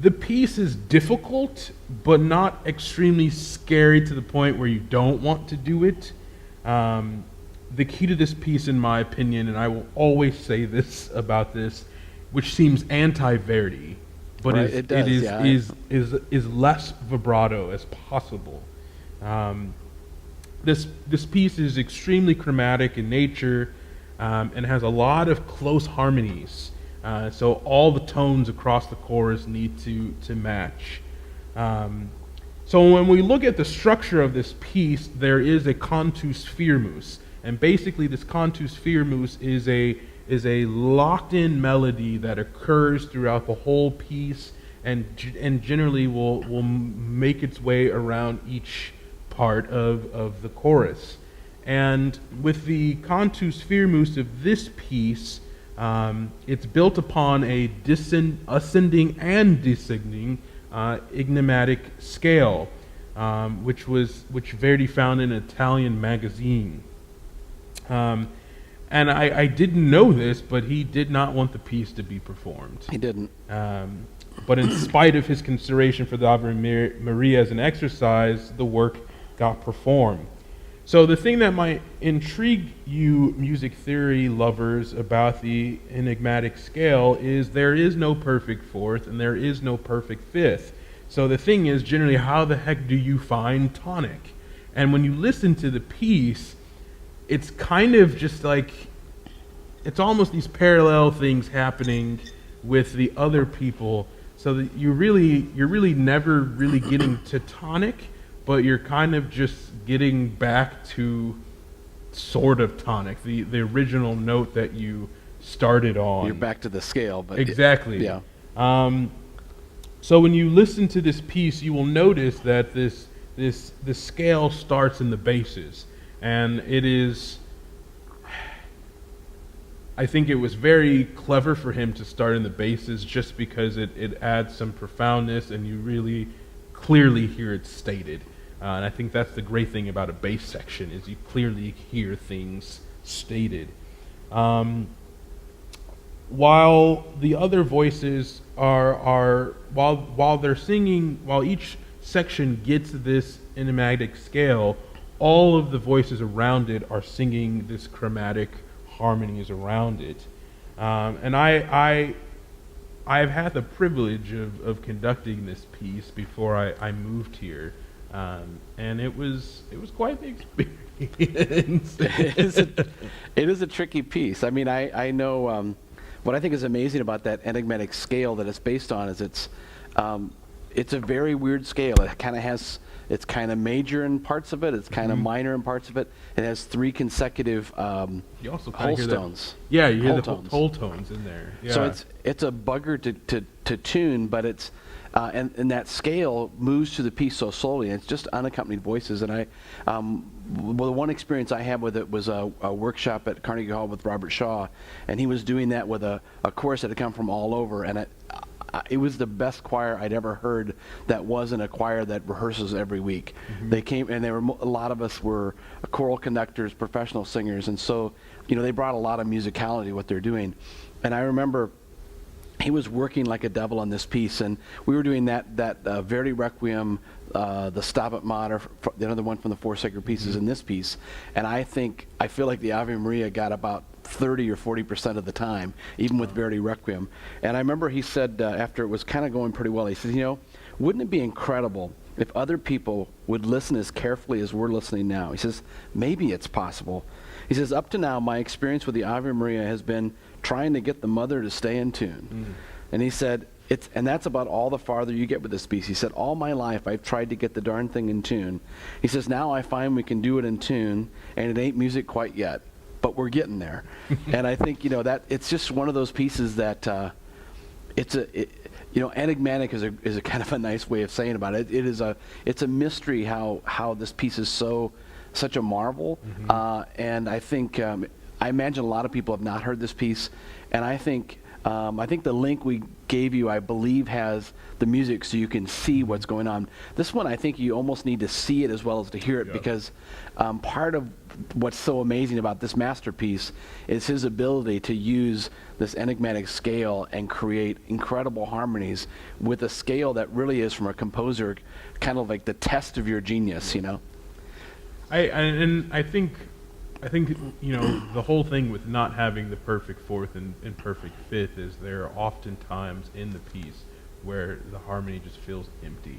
The piece is difficult, but not extremely scary to the point where you don't want to do it. The key to this piece, in my opinion, and I will always say this about this, which seems anti-Verdi, but Right, it does, yeah. is less vibrato as possible. This piece is extremely chromatic in nature, and has a lot of close harmonies. So all the tones across the chorus need to match. So when we look at the structure of this piece, there is a cantus firmus, and basically this cantus firmus is a locked-in melody that occurs throughout the whole piece, and generally will make its way around each part of the chorus. And with the cantus firmus of this piece, it's built upon a ascending and descending enigmatic scale. which Verdi found in an Italian magazine. And I didn't know this, but he did not want the piece to be performed. He didn't. But in spite of his consideration for the Ave Maria as an exercise, the work got performed. So the thing that might intrigue you music theory lovers about the enigmatic scale is there is no perfect fourth and there is no perfect fifth. So the thing is, generally, how the heck do you find tonic? And when you listen to the piece, it's kind of just like, it's almost these parallel things happening with the other people, so that you're really never really getting to tonic, but you're kind of just getting back to sort of tonic, the original note that you started on. You're back to the scale, but exactly. Yeah. So when you listen to this piece, you will notice that the scale starts in the basses, and it is. I think it was very clever for him to start in the basses, just because it adds some profoundness, and you really clearly hear it stated. And I think that's the great thing about a bass section, is you clearly hear things stated. While the other voices are while they're singing, while each section gets this enigmatic scale, all of the voices around it are singing this chromatic harmonies around it. And I've had the privilege of conducting this piece before I moved here. And it was quite the experience. It is a tricky piece. I mean, I know what I think is amazing about that enigmatic scale that it's based on is it's a very weird scale. It's kind of major in parts of it. It's kind of minor in parts of it. It has 3 consecutive you also whole tones. Yeah, you hear whole the tones. whole tones in there. Yeah. So it's a bugger to tune, but it's and that scale moves through the piece so slowly, and it's just unaccompanied voices. And well, the one experience I had with it was a workshop at Carnegie Hall with Robert Shaw, and he was doing that with a chorus that had come from all over, and it was the best choir I'd ever heard that wasn't a choir that rehearses every week. Mm-hmm. They came, and a lot of us were choral conductors, professional singers, and so they brought a lot of musicality to what they're doing. And I remember he was working like a devil on this piece, and we were doing that Verdi Requiem, the Stabat Mater, the other one from the 4 sacred pieces in this piece, and I feel like the Ave Maria got about 30 or 40% of the time, even with Verdi Requiem. And I remember he said, after it was kind of going pretty well, he says, wouldn't it be incredible if other people would listen as carefully as we're listening now? He says, maybe it's possible. He says, up to now, my experience with the Ave Maria has been trying to get the mother to stay in tune. Mm. And he said, and that's about all the farther you get with this piece. He said, all my life I've tried to get the darn thing in tune. He says, now I find we can do it in tune, and it ain't music quite yet, but we're getting there. And I think, that it's just one of those pieces that enigmatic is a kind of a nice way of saying about it. It's a mystery how this piece is such a marvel. Mm-hmm. And I think, I imagine a lot of people have not heard this piece, and I think the link we gave you, I believe, has the music so you can see what's going on. This one, I think you almost need to see it as well as to hear it, because part of what's so amazing about this masterpiece is his ability to use this enigmatic scale and create incredible harmonies with a scale that really is, from a composer, kind of like the test of your genius, I think the whole thing with not having the perfect fourth and perfect fifth is there are often times in the piece where the harmony just feels empty.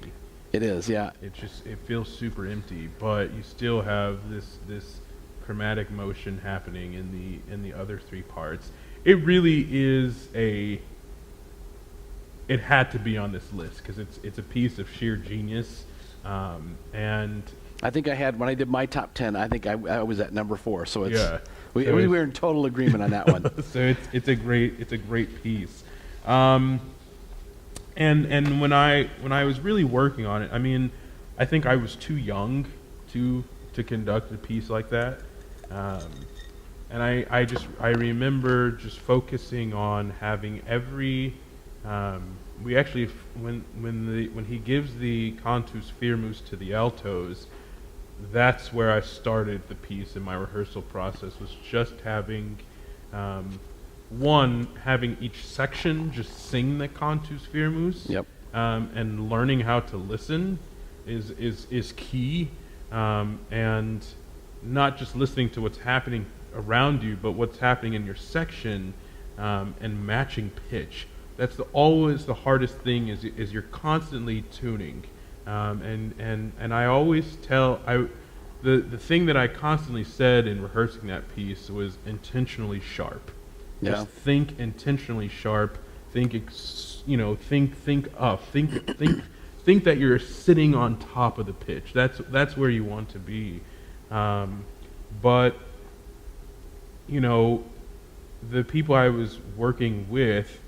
It is, yeah. It feels super empty, but you still have this chromatic motion happening in the other 3 parts. It really is it had to be on this list because it's a piece of sheer genius, and I think when I did my top 10, I think I was at number 4. So we were in total agreement on that one. So it's a great piece. And when I was really working on it, I mean, I think I was too young to conduct a piece like that. And I remember just focusing on having every we actually, when he gives the cantus firmus to the altos, that's where I started the piece in my rehearsal process, was just having, having each section just sing the cantus firmus. Yep. And learning how to listen is key, and not just listening to what's happening around you, but what's happening in your section, and matching pitch. That's always the hardest thing, is you're constantly tuning, and I always tell the thing that I constantly said in rehearsing that piece was intentionally sharp. Yeah. Just think intentionally sharp. Think up. Think that you're sitting on top of the pitch. That's where you want to be. But the people I was working with,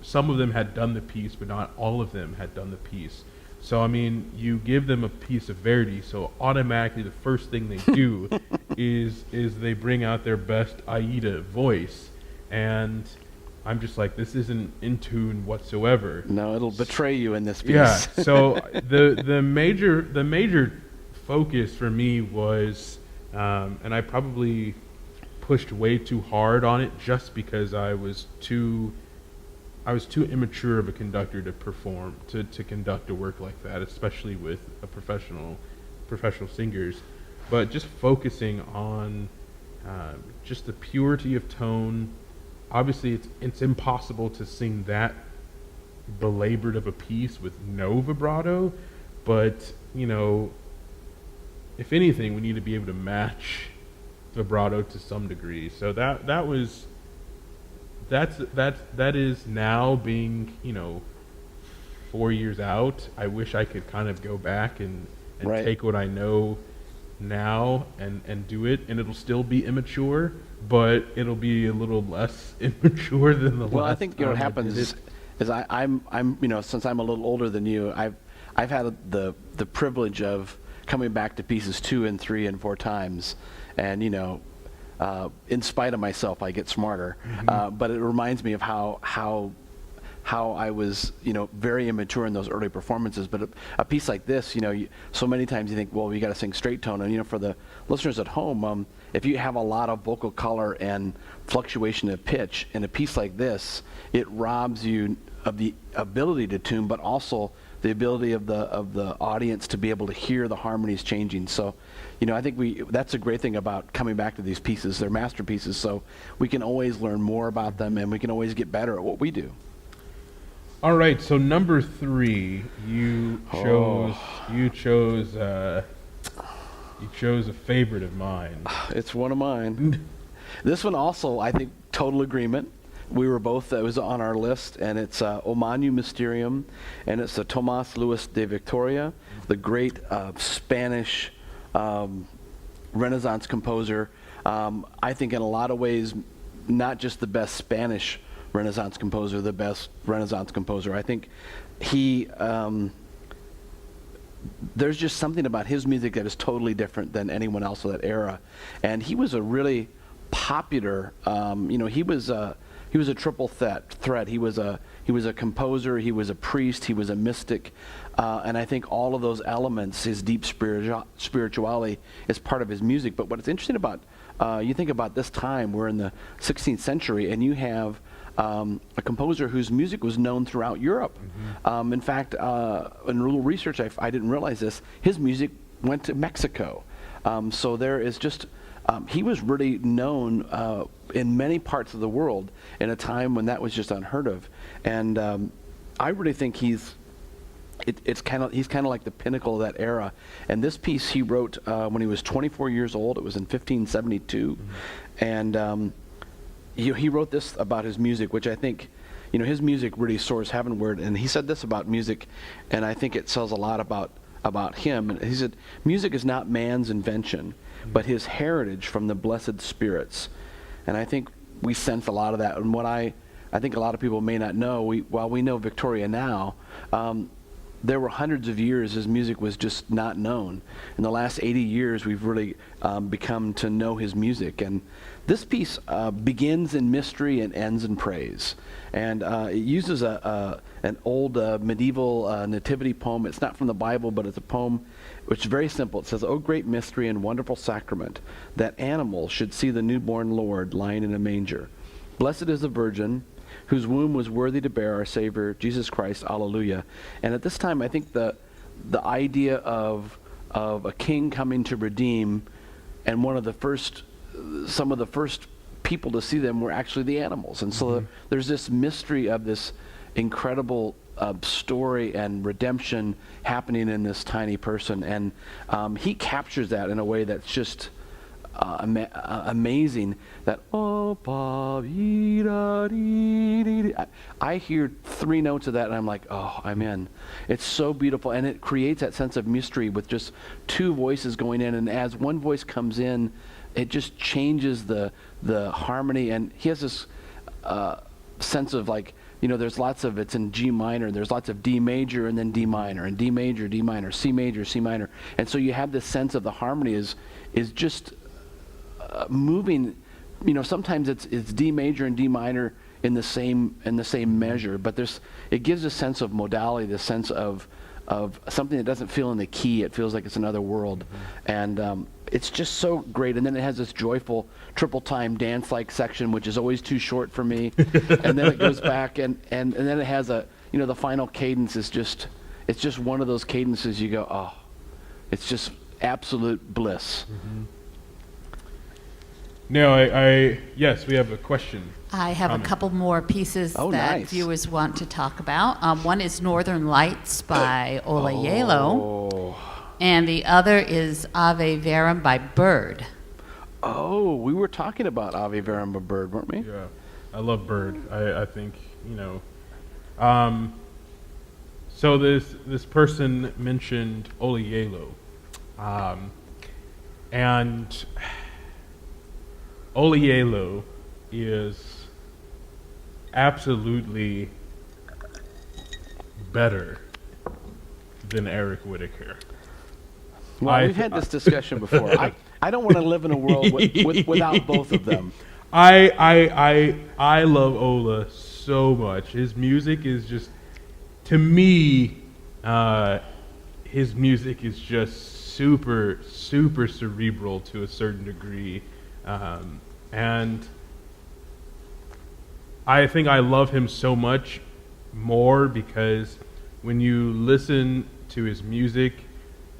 some of them had done the piece, but not all of them had done the piece. So I mean, you give them a piece of Verdi, so automatically the first thing they do is they bring out their best Aida voice, and I'm just like, this isn't in tune whatsoever. No, it'll betray you in this piece. Yeah. So the major focus for me was, and I probably pushed way too hard on it, just because I was too immature of a conductor to perform, to conduct a work like that, especially with a professional singers. But just focusing on just the purity of tone. Obviously, it's impossible to sing that belabored of a piece with no vibrato, but if anything, we need to be able to match vibrato to some degree. So that is now being 4 years out. I wish I could kind of go back and Right. take what I know now and do it, and it'll still be immature, but it'll be a little less immature than the last. Well, I think what time I happens did is, it. I'm since I'm a little older than you, I've had the privilege of coming back to pieces 2 and 3 and 4 times, and in spite of myself, I get smarter. Mm-hmm. But it reminds me of how I was, very immature in those early performances. But a piece like this, so many times you think, well, you got to sing straight tone. And, for the listeners at home, if you have a lot of vocal color and fluctuation of pitch in a piece like this, it robs you of the ability to tune, but also the ability of the audience to be able to hear the harmonies changing. So, I think that's a great thing about coming back to these pieces. They're masterpieces, so we can always learn more about them, and we can always get better at what we do. All right, so number 3, you chose a favorite of mine. It's one of mine. This one also, I think, total agreement. We were both, it was on our list, and it's O Manu Mysterium, and it's Tomás Luis de Victoria, the great Spanish Renaissance composer. I think in a lot of ways, not just the best Spanish Renaissance composer, the best Renaissance composer. I think there's just something about his music that is totally different than anyone else of that era. And he was a really popular, he was a triple threat. He was a composer, he was a priest, he was a mystic, and I think all of those elements, his deep spirituality, is part of his music. But what's interesting about, you think about this time, we're in the 16th century, and you have a composer whose music was known throughout Europe. Mm-hmm. In fact, in a little research, I didn't realize this, his music went to Mexico. So there is just, he was really known in many parts of the world in a time when that was just unheard of. And I really think he's kind of like the pinnacle of that era. And this piece he wrote when he was 24 years old. It was in 1572. Mm-hmm. And he wrote this about his music, which I think, his music really soars heavenward. And he said this about music, and I think it says a lot about him. And he said, music is not man's invention, but his heritage from the blessed spirits. And I think we sense a lot of that. And what I think a lot of people may not know, while we know Victoria now, there were hundreds of years his music was just not known. In the last 80 years, we've really become to know his music. And This piece begins in mystery and ends in praise. And it uses an old medieval nativity poem. It's not from the Bible, but it's a poem which is very simple. It says, "O great mystery and wonderful sacrament, that animals should see the newborn Lord lying in a manger. Blessed is the Virgin, whose womb was worthy to bear our Savior, Jesus Christ, alleluia." And at this time, I think the idea of a king coming to redeem, and some of the first people to see them were actually the animals. And so there's this mystery of this incredible story and redemption happening in this tiny person. And he captures that in a way that's just amazing. That, oh, pa, dee, da, dee, dee, dee. I hear 3 notes of that and I'm like, oh, I'm in. It's so beautiful, and it creates that sense of mystery with just 2 voices going in, and as one voice comes in, it just changes the harmony. And he has this sense of, like, there's lots of, it's in G minor, there's lots of D major and then D minor, and D major, D minor, C major, C minor. And so you have this sense of the harmony is just moving. Sometimes it's D major and D minor in the same measure, but it gives a sense of modality, the sense of something that doesn't feel in the key. It feels like it's another world. And it's just so great. And then it has this joyful triple time dance-like section, which is always too short for me. And then it goes back, and then it has the final cadence is just, it's just one of those cadences you go, oh, it's just absolute bliss. Now, yes, we have a question. I have a couple more pieces that nice. Viewers want to talk about. One is Northern Lights by Ola Yalo, and the other is Ave Verum by Bird. Oh, we were talking about Ave Verum by Bird, weren't we? Yeah, I love Bird. I think, so this person mentioned Ola Yalo, and Ola Yalo is absolutely better than Eric Whitaker. Well, we've had this discussion before. I don't want to live in a world without both of them. I love Ola so much. His music is just, to me, his music is just super, super cerebral to a certain degree. And I think I love him so much more because when you listen to his music,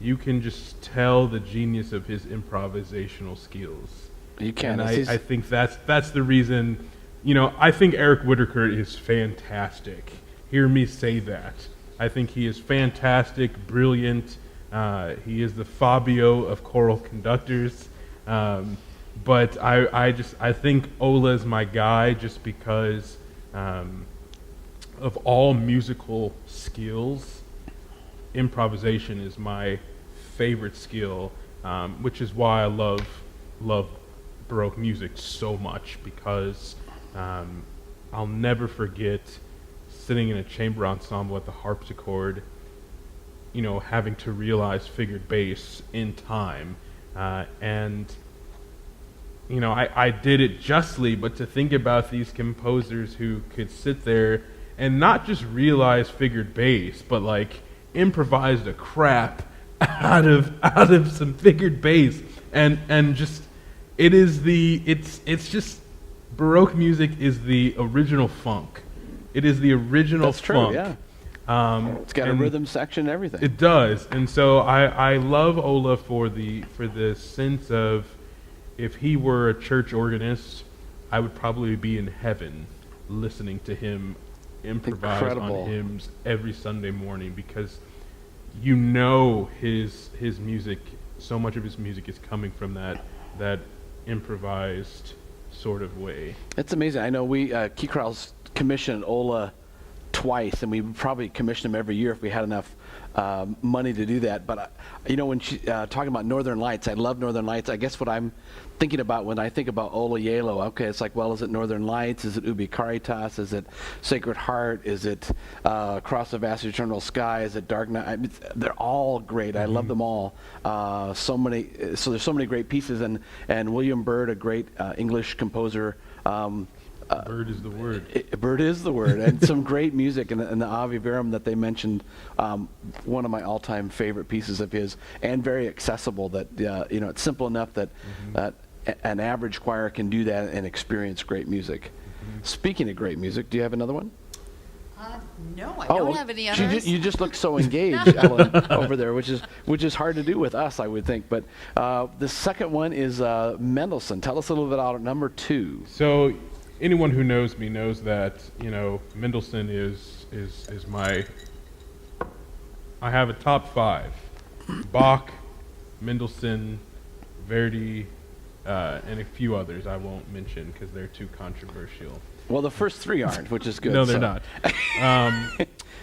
you can just tell the genius of his improvisational skills. You can. And I think that's the reason, I think Eric Whitaker is fantastic. Hear me say that. I think he is fantastic, brilliant. He is the Fabio of choral conductors. But I think Ola is my guy just because of all musical skills, improvisation is my favorite skill, which is why I love Baroque music so much, because I'll never forget sitting in a chamber ensemble at the harpsichord, having to realize figured bass in time, and I did it justly, but to think about these composers who could sit there and not just realize figured bass, but like improvised a crap out of some figured bass, and just it's just Baroque music is the original funk. It is the original That's funk. true, yeah. It's got a rhythm section and everything. It does, and so I love Ola for the sense of, if he were a church organist, I would probably be in heaven listening to him improvise Incredible. on hymns every Sunday morning, because his music, so much of his music is coming from that improvised sort of way. It's amazing. I know Key Chorales commissioned Ola twice, and we would probably commission them every year if we had enough money to do that. But when she talking about Northern Lights, I love Northern Lights. I guess what I'm thinking about when I think about Ola Yelo, okay, it's like, well, is it Northern Lights? Is it Ubi Caritas? Is it Sacred Heart? Is it Cross of Vast Eternal Sky? Is it Dark Night? I mean, they're all great. I love them all. So there's so many great pieces, and William Byrd, a great English composer. Bird is the word. Bird is the word, and some great music, and the Ave Verum that they mentioned, one of my all-time favorite pieces of his, and very accessible. That it's simple enough that that an average choir can do that and experience great music. Speaking of great music, do you have another one? No, I don't have any others. You just look so engaged, Ellen, over there, which is hard to do with us, I would think. But the second one is Mendelssohn. Tell us a little bit about number 2. So, anyone who knows me knows that Mendelssohn is my. I have a top 5: Bach, Mendelssohn, Verdi, and a few others I won't mention because they're too controversial. Well, the first 3 aren't, which is good. No, they're not.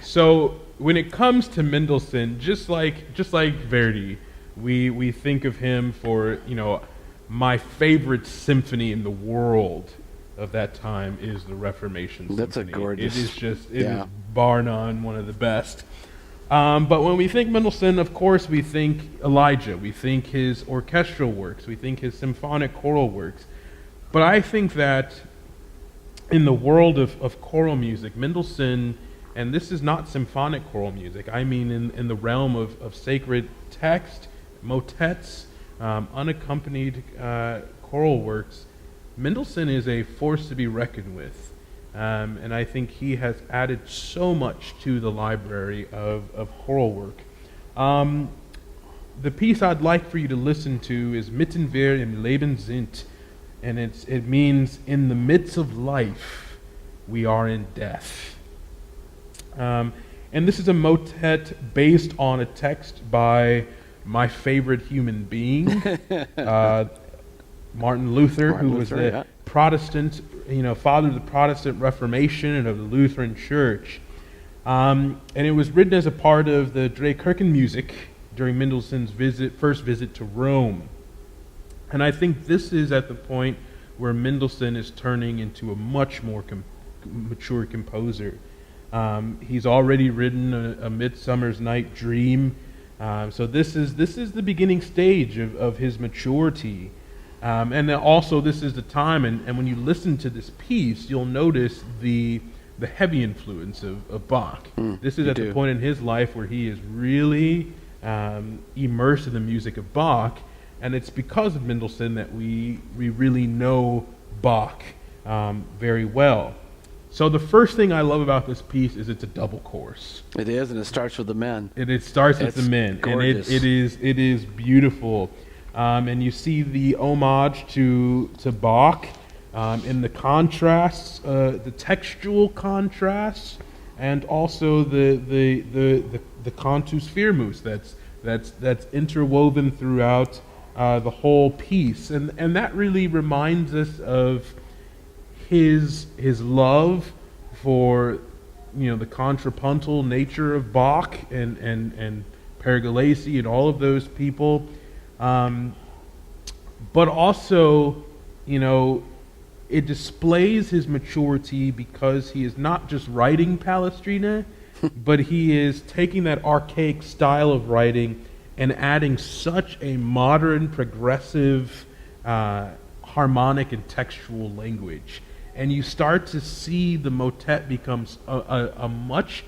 So when it comes to Mendelssohn, just like Verdi, we think of him for my favorite symphony in the world of that time is the Reformation Symphony. That's a gorgeous. It is bar none one of the best. But when we think Mendelssohn, of course, we think Elijah. We think his orchestral works. We think his symphonic choral works. But I think that in the world of choral music, Mendelssohn, and this is not symphonic choral music, I mean in the realm of sacred text, motets, unaccompanied choral works, Mendelssohn is a force to be reckoned with. And I think he has added so much to the library of choral work. The piece I'd like for you to listen to is Mitten wir im Leben sind, and it means in the midst of life we are in death. And this is a motet based on a text by my favorite human being, Martin Luther, who was the Protestant, father of the Protestant Reformation and of the Lutheran Church. And it was written as a part of the Dreikirchenmusik during Mendelssohn's first visit to Rome. And I think this is at the point where Mendelssohn is turning into a much more mature composer. He's already written a Midsummer's Night Dream. So this is the beginning stage of his maturity. And then also this is the time, and when you listen to this piece, you'll notice the heavy influence of Bach. This is at the point in his life where he is really immersed in the music of Bach, and it's because of Mendelssohn that we really know Bach very well. So the first thing I love about this piece is it's a double course. It is, and it starts with the men. It starts with the men, gorgeous. And it is beautiful. And you see the homage to Bach in the contrasts, the textual contrasts, and also the cantus firmus that's interwoven throughout the whole piece, and that really reminds us of his love for the contrapuntal nature of Bach and Pergolesi and all of those people. But also, it displays his maturity because he is not just writing Palestrina, but he is taking that archaic style of writing and adding such a modern, progressive, harmonic and textual language. And you start to see the motet becomes a much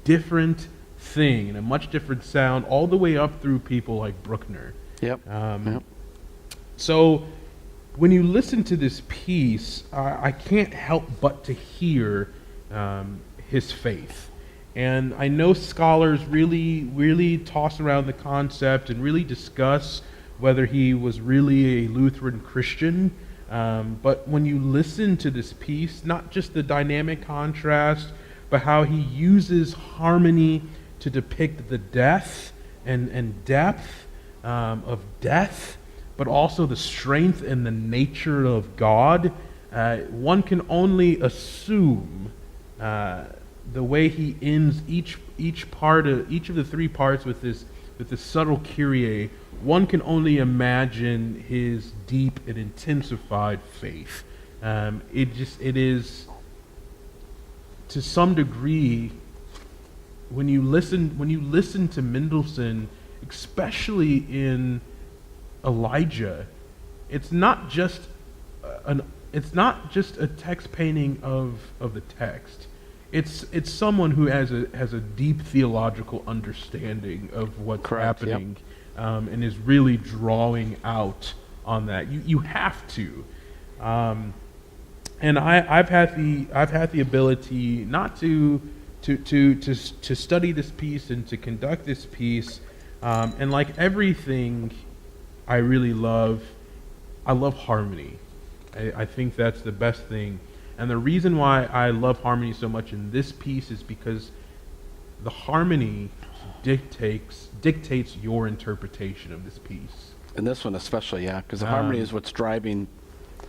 different thing and a much different sound all the way up through people like Bruckner. Yep. So when you listen to this piece, I can't help but to hear his faith. And I know scholars really toss around the concept and really discuss whether he was really a Lutheran Christian. But when you listen to this piece, not just the dynamic contrast, but how he uses harmony to depict the depth and depth of death, but also the strength and the nature of God, one can only assume the way he ends each of the three parts with this subtle Kyrie, one can only imagine his deep and intensified faith. It is to some degree, when you listen to Mendelssohn, especially in Elijah, it's not just a text painting of the text. It's someone who has a deep theological understanding of what's happening, and is really drawing out on that. You have to, and I've had the ability not to study this piece and to conduct this piece, and like everything I really love, I love harmony. I think that's the best thing. And the reason why I love harmony so much in this piece is because the harmony dictates your interpretation of this piece. And this one especially, yeah, because the harmony is what's driving,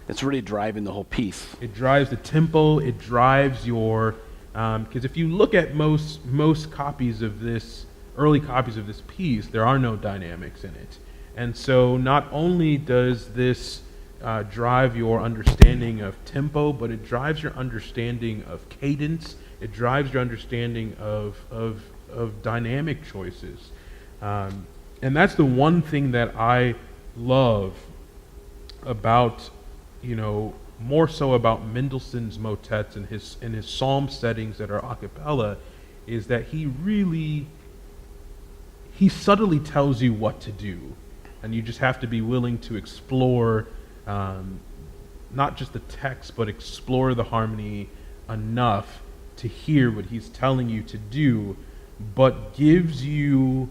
it's really driving the whole piece. It drives the tempo, it drives your, because if you look at most copies of this, early copies of this piece, there are no dynamics in it. And so not only does this drive your understanding of tempo, but it drives your understanding of cadence. It drives your understanding of dynamic choices, and that's the one thing that I love about, more so about Mendelssohn's motets and his psalm settings that are a cappella, is that he subtly tells you what to do, and you just have to be willing to explore. Not just the text, but explore the harmony enough to hear what he's telling you to do, but gives you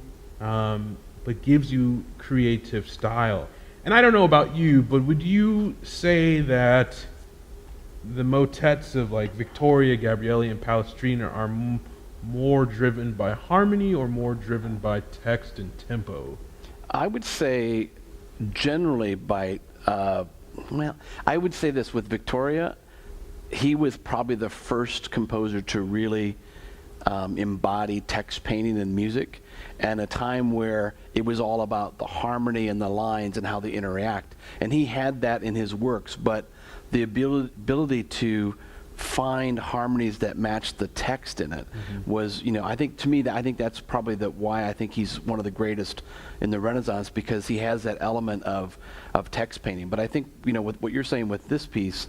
creative style. And I don't know about you, but would you say that the motets of like Victoria, Gabriele, and Palestrina are more driven by harmony or more driven by text and tempo? I would say generally by I would say this with Victoria, he was probably the first composer to really embody text painting and music, and a time where it was all about the harmony and the lines and how they interact. And he had that in his works, but the ability to find harmonies that matched the text in it was, I think to me, I think that's probably why I think he's one of the greatest in the Renaissance, because he has that element of text painting. But I think, with what you're saying with this piece,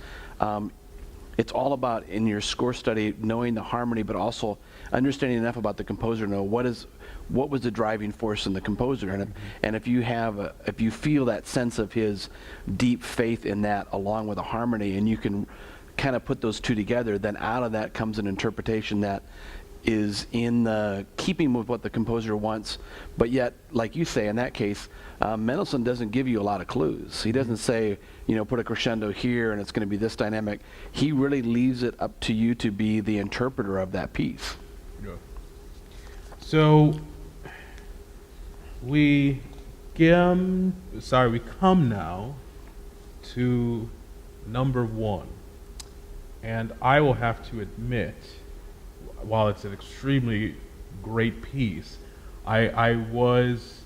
it's all about, in your score study, knowing the harmony, but also understanding enough about the composer to know what was the driving force in the composer. And if you feel that sense of his deep faith in that, along with a harmony, and you can kind of put those two together, then out of that comes an interpretation that is in the keeping with what the composer wants, but yet, like you say, in that case, Mendelssohn doesn't give you a lot of clues. He doesn't say, put a crescendo here and it's going to be this dynamic. He really leaves it up to you to be the interpreter of that piece. Yeah. So we come now to number one. And I will have to admit, while it's an extremely great piece, I was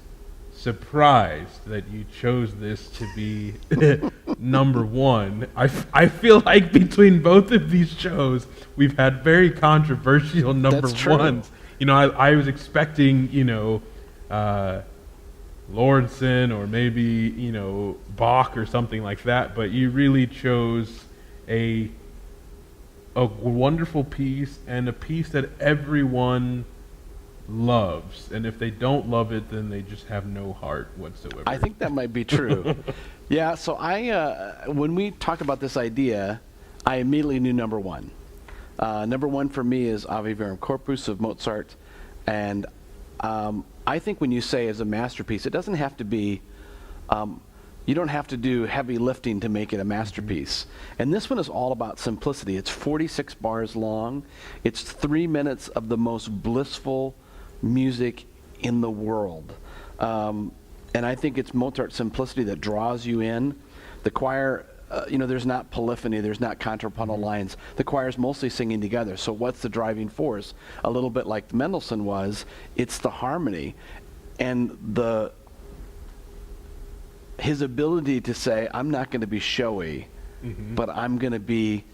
surprised that you chose this to be number one. I feel like between both of these shows, we've had very controversial number ones. I was expecting, Lawrenson or maybe, Bach or something like that, but you really chose a wonderful piece, and a piece that everyone loves. And if they don't love it, then they just have no heart whatsoever. I think that might be true. Yeah, so when we talked about this idea, I immediately knew number one. Number one for me is Ave Verum Corpus of Mozart. And I think when you say as a masterpiece, it doesn't have to be... you don't have to do heavy lifting to make it a masterpiece. And this one is all about simplicity. It's 46 bars long. It's 3 minutes of the most blissful music in the world. And I think it's Mozart's simplicity that draws you in. The choir there's not polyphony, there's not contrapuntal lines. The choir's mostly singing together. So what's the driving force? A little bit like Mendelssohn was, it's the harmony. And his ability to say, I'm not going to be showy, but I'm going to be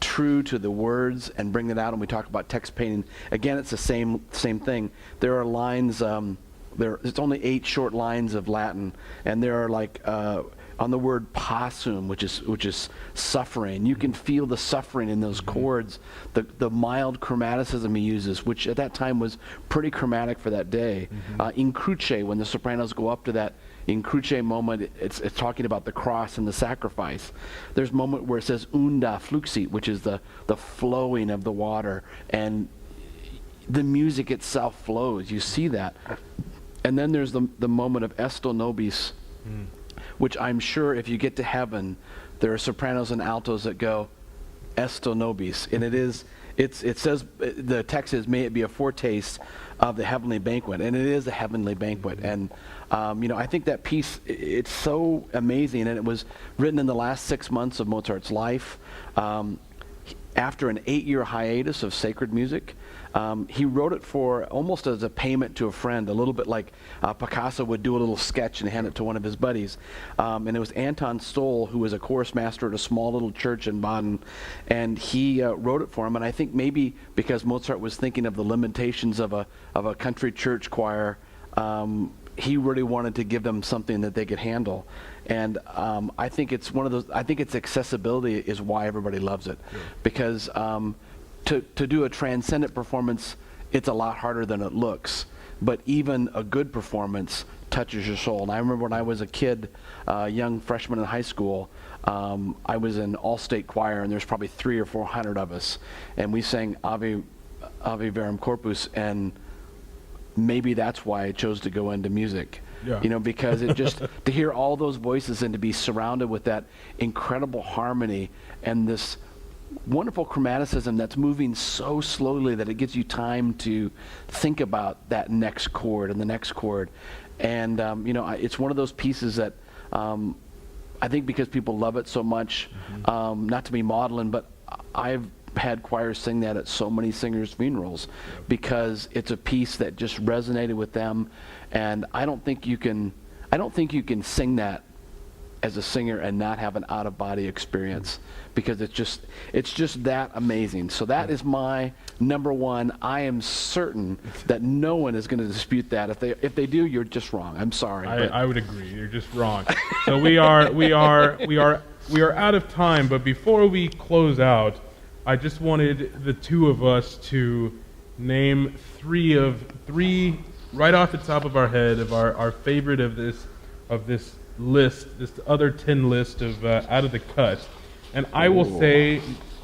true to the words and bring it out. And we talk about text painting. Again, it's the same thing. There are lines, it's only 8 short lines of Latin, and there are like, on the word possum, which is suffering. You can feel the suffering in those chords, the mild chromaticism he uses, which at that time was pretty chromatic for that day. In cruce, when the sopranos go up to that in cruce moment, it's talking about the cross and the sacrifice. There's a moment where it says unda fluxit, which is the flowing of the water, and the music itself flows. You see that. And then there's the moment of esto nobis, which I'm sure if you get to heaven, there are sopranos and altos that go esto nobis, and it says, the text is, may it be a foretaste of the heavenly banquet, and it is a heavenly banquet. And I think that piece, it's so amazing, and it was written in the last 6 months of Mozart's life, after an 8-year hiatus of sacred music. He wrote it for almost as a payment to a friend, a little bit like Picasso would do a little sketch and hand it to one of his buddies. And it was Anton Stoll, who was a chorus master at a small little church in Baden, and he wrote it for him. And I think maybe because Mozart was thinking of the limitations of a country church choir, he really wanted to give them something that they could handle. And I think it's one of those, I think its accessibility is why everybody loves it. Sure. Because to do a transcendent performance, it's a lot harder than it looks. But even a good performance touches your soul. And I remember when I was a kid, young freshman in high school, I was in all-state choir, and there's probably 300 or 400 of us. And we sang Ave Verum Corpus, and maybe that's why I chose to go into music. Yeah. Because it just, to hear all those voices and to be surrounded with that incredible harmony and this wonderful chromaticism that's moving so slowly that it gives you time to think about that next chord and the next chord. And, it's one of those pieces that I think because people love it so much, not to be maudlin, but I've had choirs sing that at so many singers' funerals because it's a piece that just resonated with them. And I don't think you can sing that as a singer and not have an out-of-body experience, because it's just that amazing. So that is my number one. I am certain that no one is going to dispute that. If they do, you're just wrong. I'm sorry. I would agree. You're just wrong. So we are out of time. But before we close out, I just wanted the two of us to name three right off the top of our head of our favorite of this list, this other 10 list of Out of the Cut. And I will say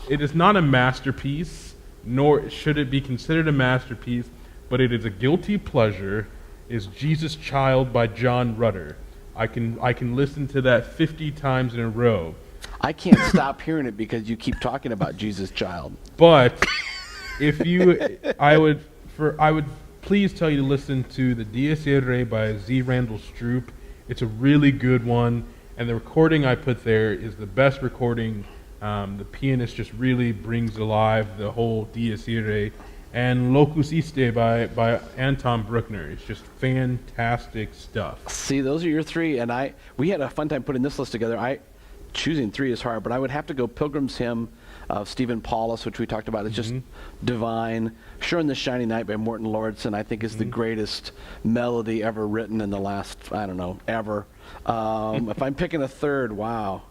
it is not a masterpiece, nor should it be considered a masterpiece, but it is a guilty pleasure, is Jesus Child by John Rutter. I can listen to that 50 times in a row. I can't stop hearing it because you keep talking about Jesus Child. But I would please tell you to listen to the Dies Irae by Z. Randall Stroop. It's a really good one, and the recording I put there is the best recording. The pianist just really brings alive the whole Dies Irae. And Locus Iste by Anton Bruckner. It's just fantastic stuff. See, those are your three, and we had a fun time putting this list together. Choosing three is hard, but I would have to go Pilgrim's Hymn of Stephen Paulus, which we talked about. It's just divine. Sure in the Shining Night by Morton Lordson, I think is the greatest melody ever written in the last, ever. If I'm picking a third, wow.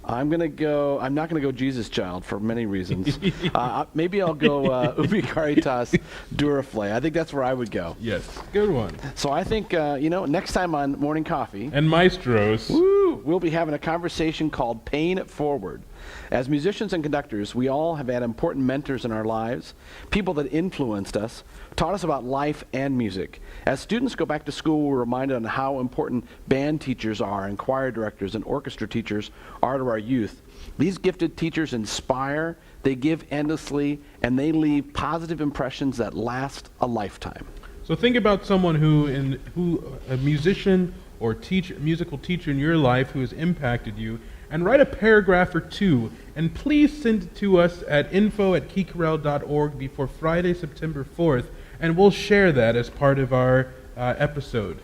I'm not going to go Jesus Child for many reasons. Maybe I'll go Ubi Caritas Duraflay. I think that's where I would go. Yes, good one. So I think, next time on Morning Coffee. And Maestros. We'll be having a conversation called Paying It Forward. As musicians and conductors, we all have had important mentors in our lives, people that influenced us, taught us about life and music. As students go back to school, we're reminded on how important band teachers are, and choir directors and orchestra teachers are to our youth. These gifted teachers inspire, they give endlessly, and they leave positive impressions that last a lifetime. So think about someone who a musician or musical teacher in your life who has impacted you, and write a paragraph or two, and please send it to us at info@keycorral.org before Friday, September 4th, and we'll share that as part of our episode.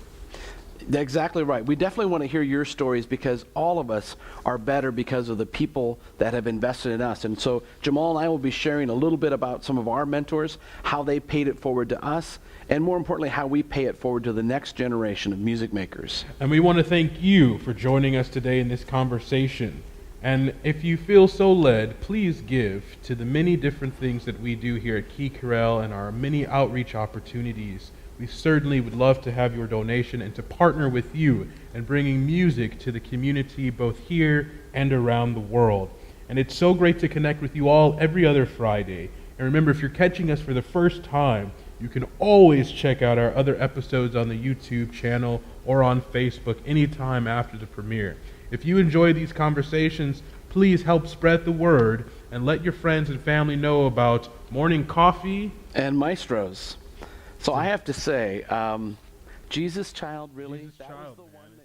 Exactly right. We definitely want to hear your stories because all of us are better because of the people that have invested in us. And so Jamal and I will be sharing a little bit about some of our mentors, how they paid it forward to us, and more importantly, how we pay it forward to the next generation of music makers. And we want to thank you for joining us today in this conversation. And if you feel so led, please give to the many different things that we do here at Key Corral and our many outreach opportunities. We certainly would love to have your donation and to partner with you in bringing music to the community both here and around the world. And it's so great to connect with you all every other Friday. And remember, if you're catching us for the first time, you can always check out our other episodes on the YouTube channel or on Facebook anytime after the premiere. If you enjoy these conversations, please help spread the word and let your friends and family know about Morning Coffee and Maestros. So I have to say, Jesus Child, really? Jesus That Child, was the man. one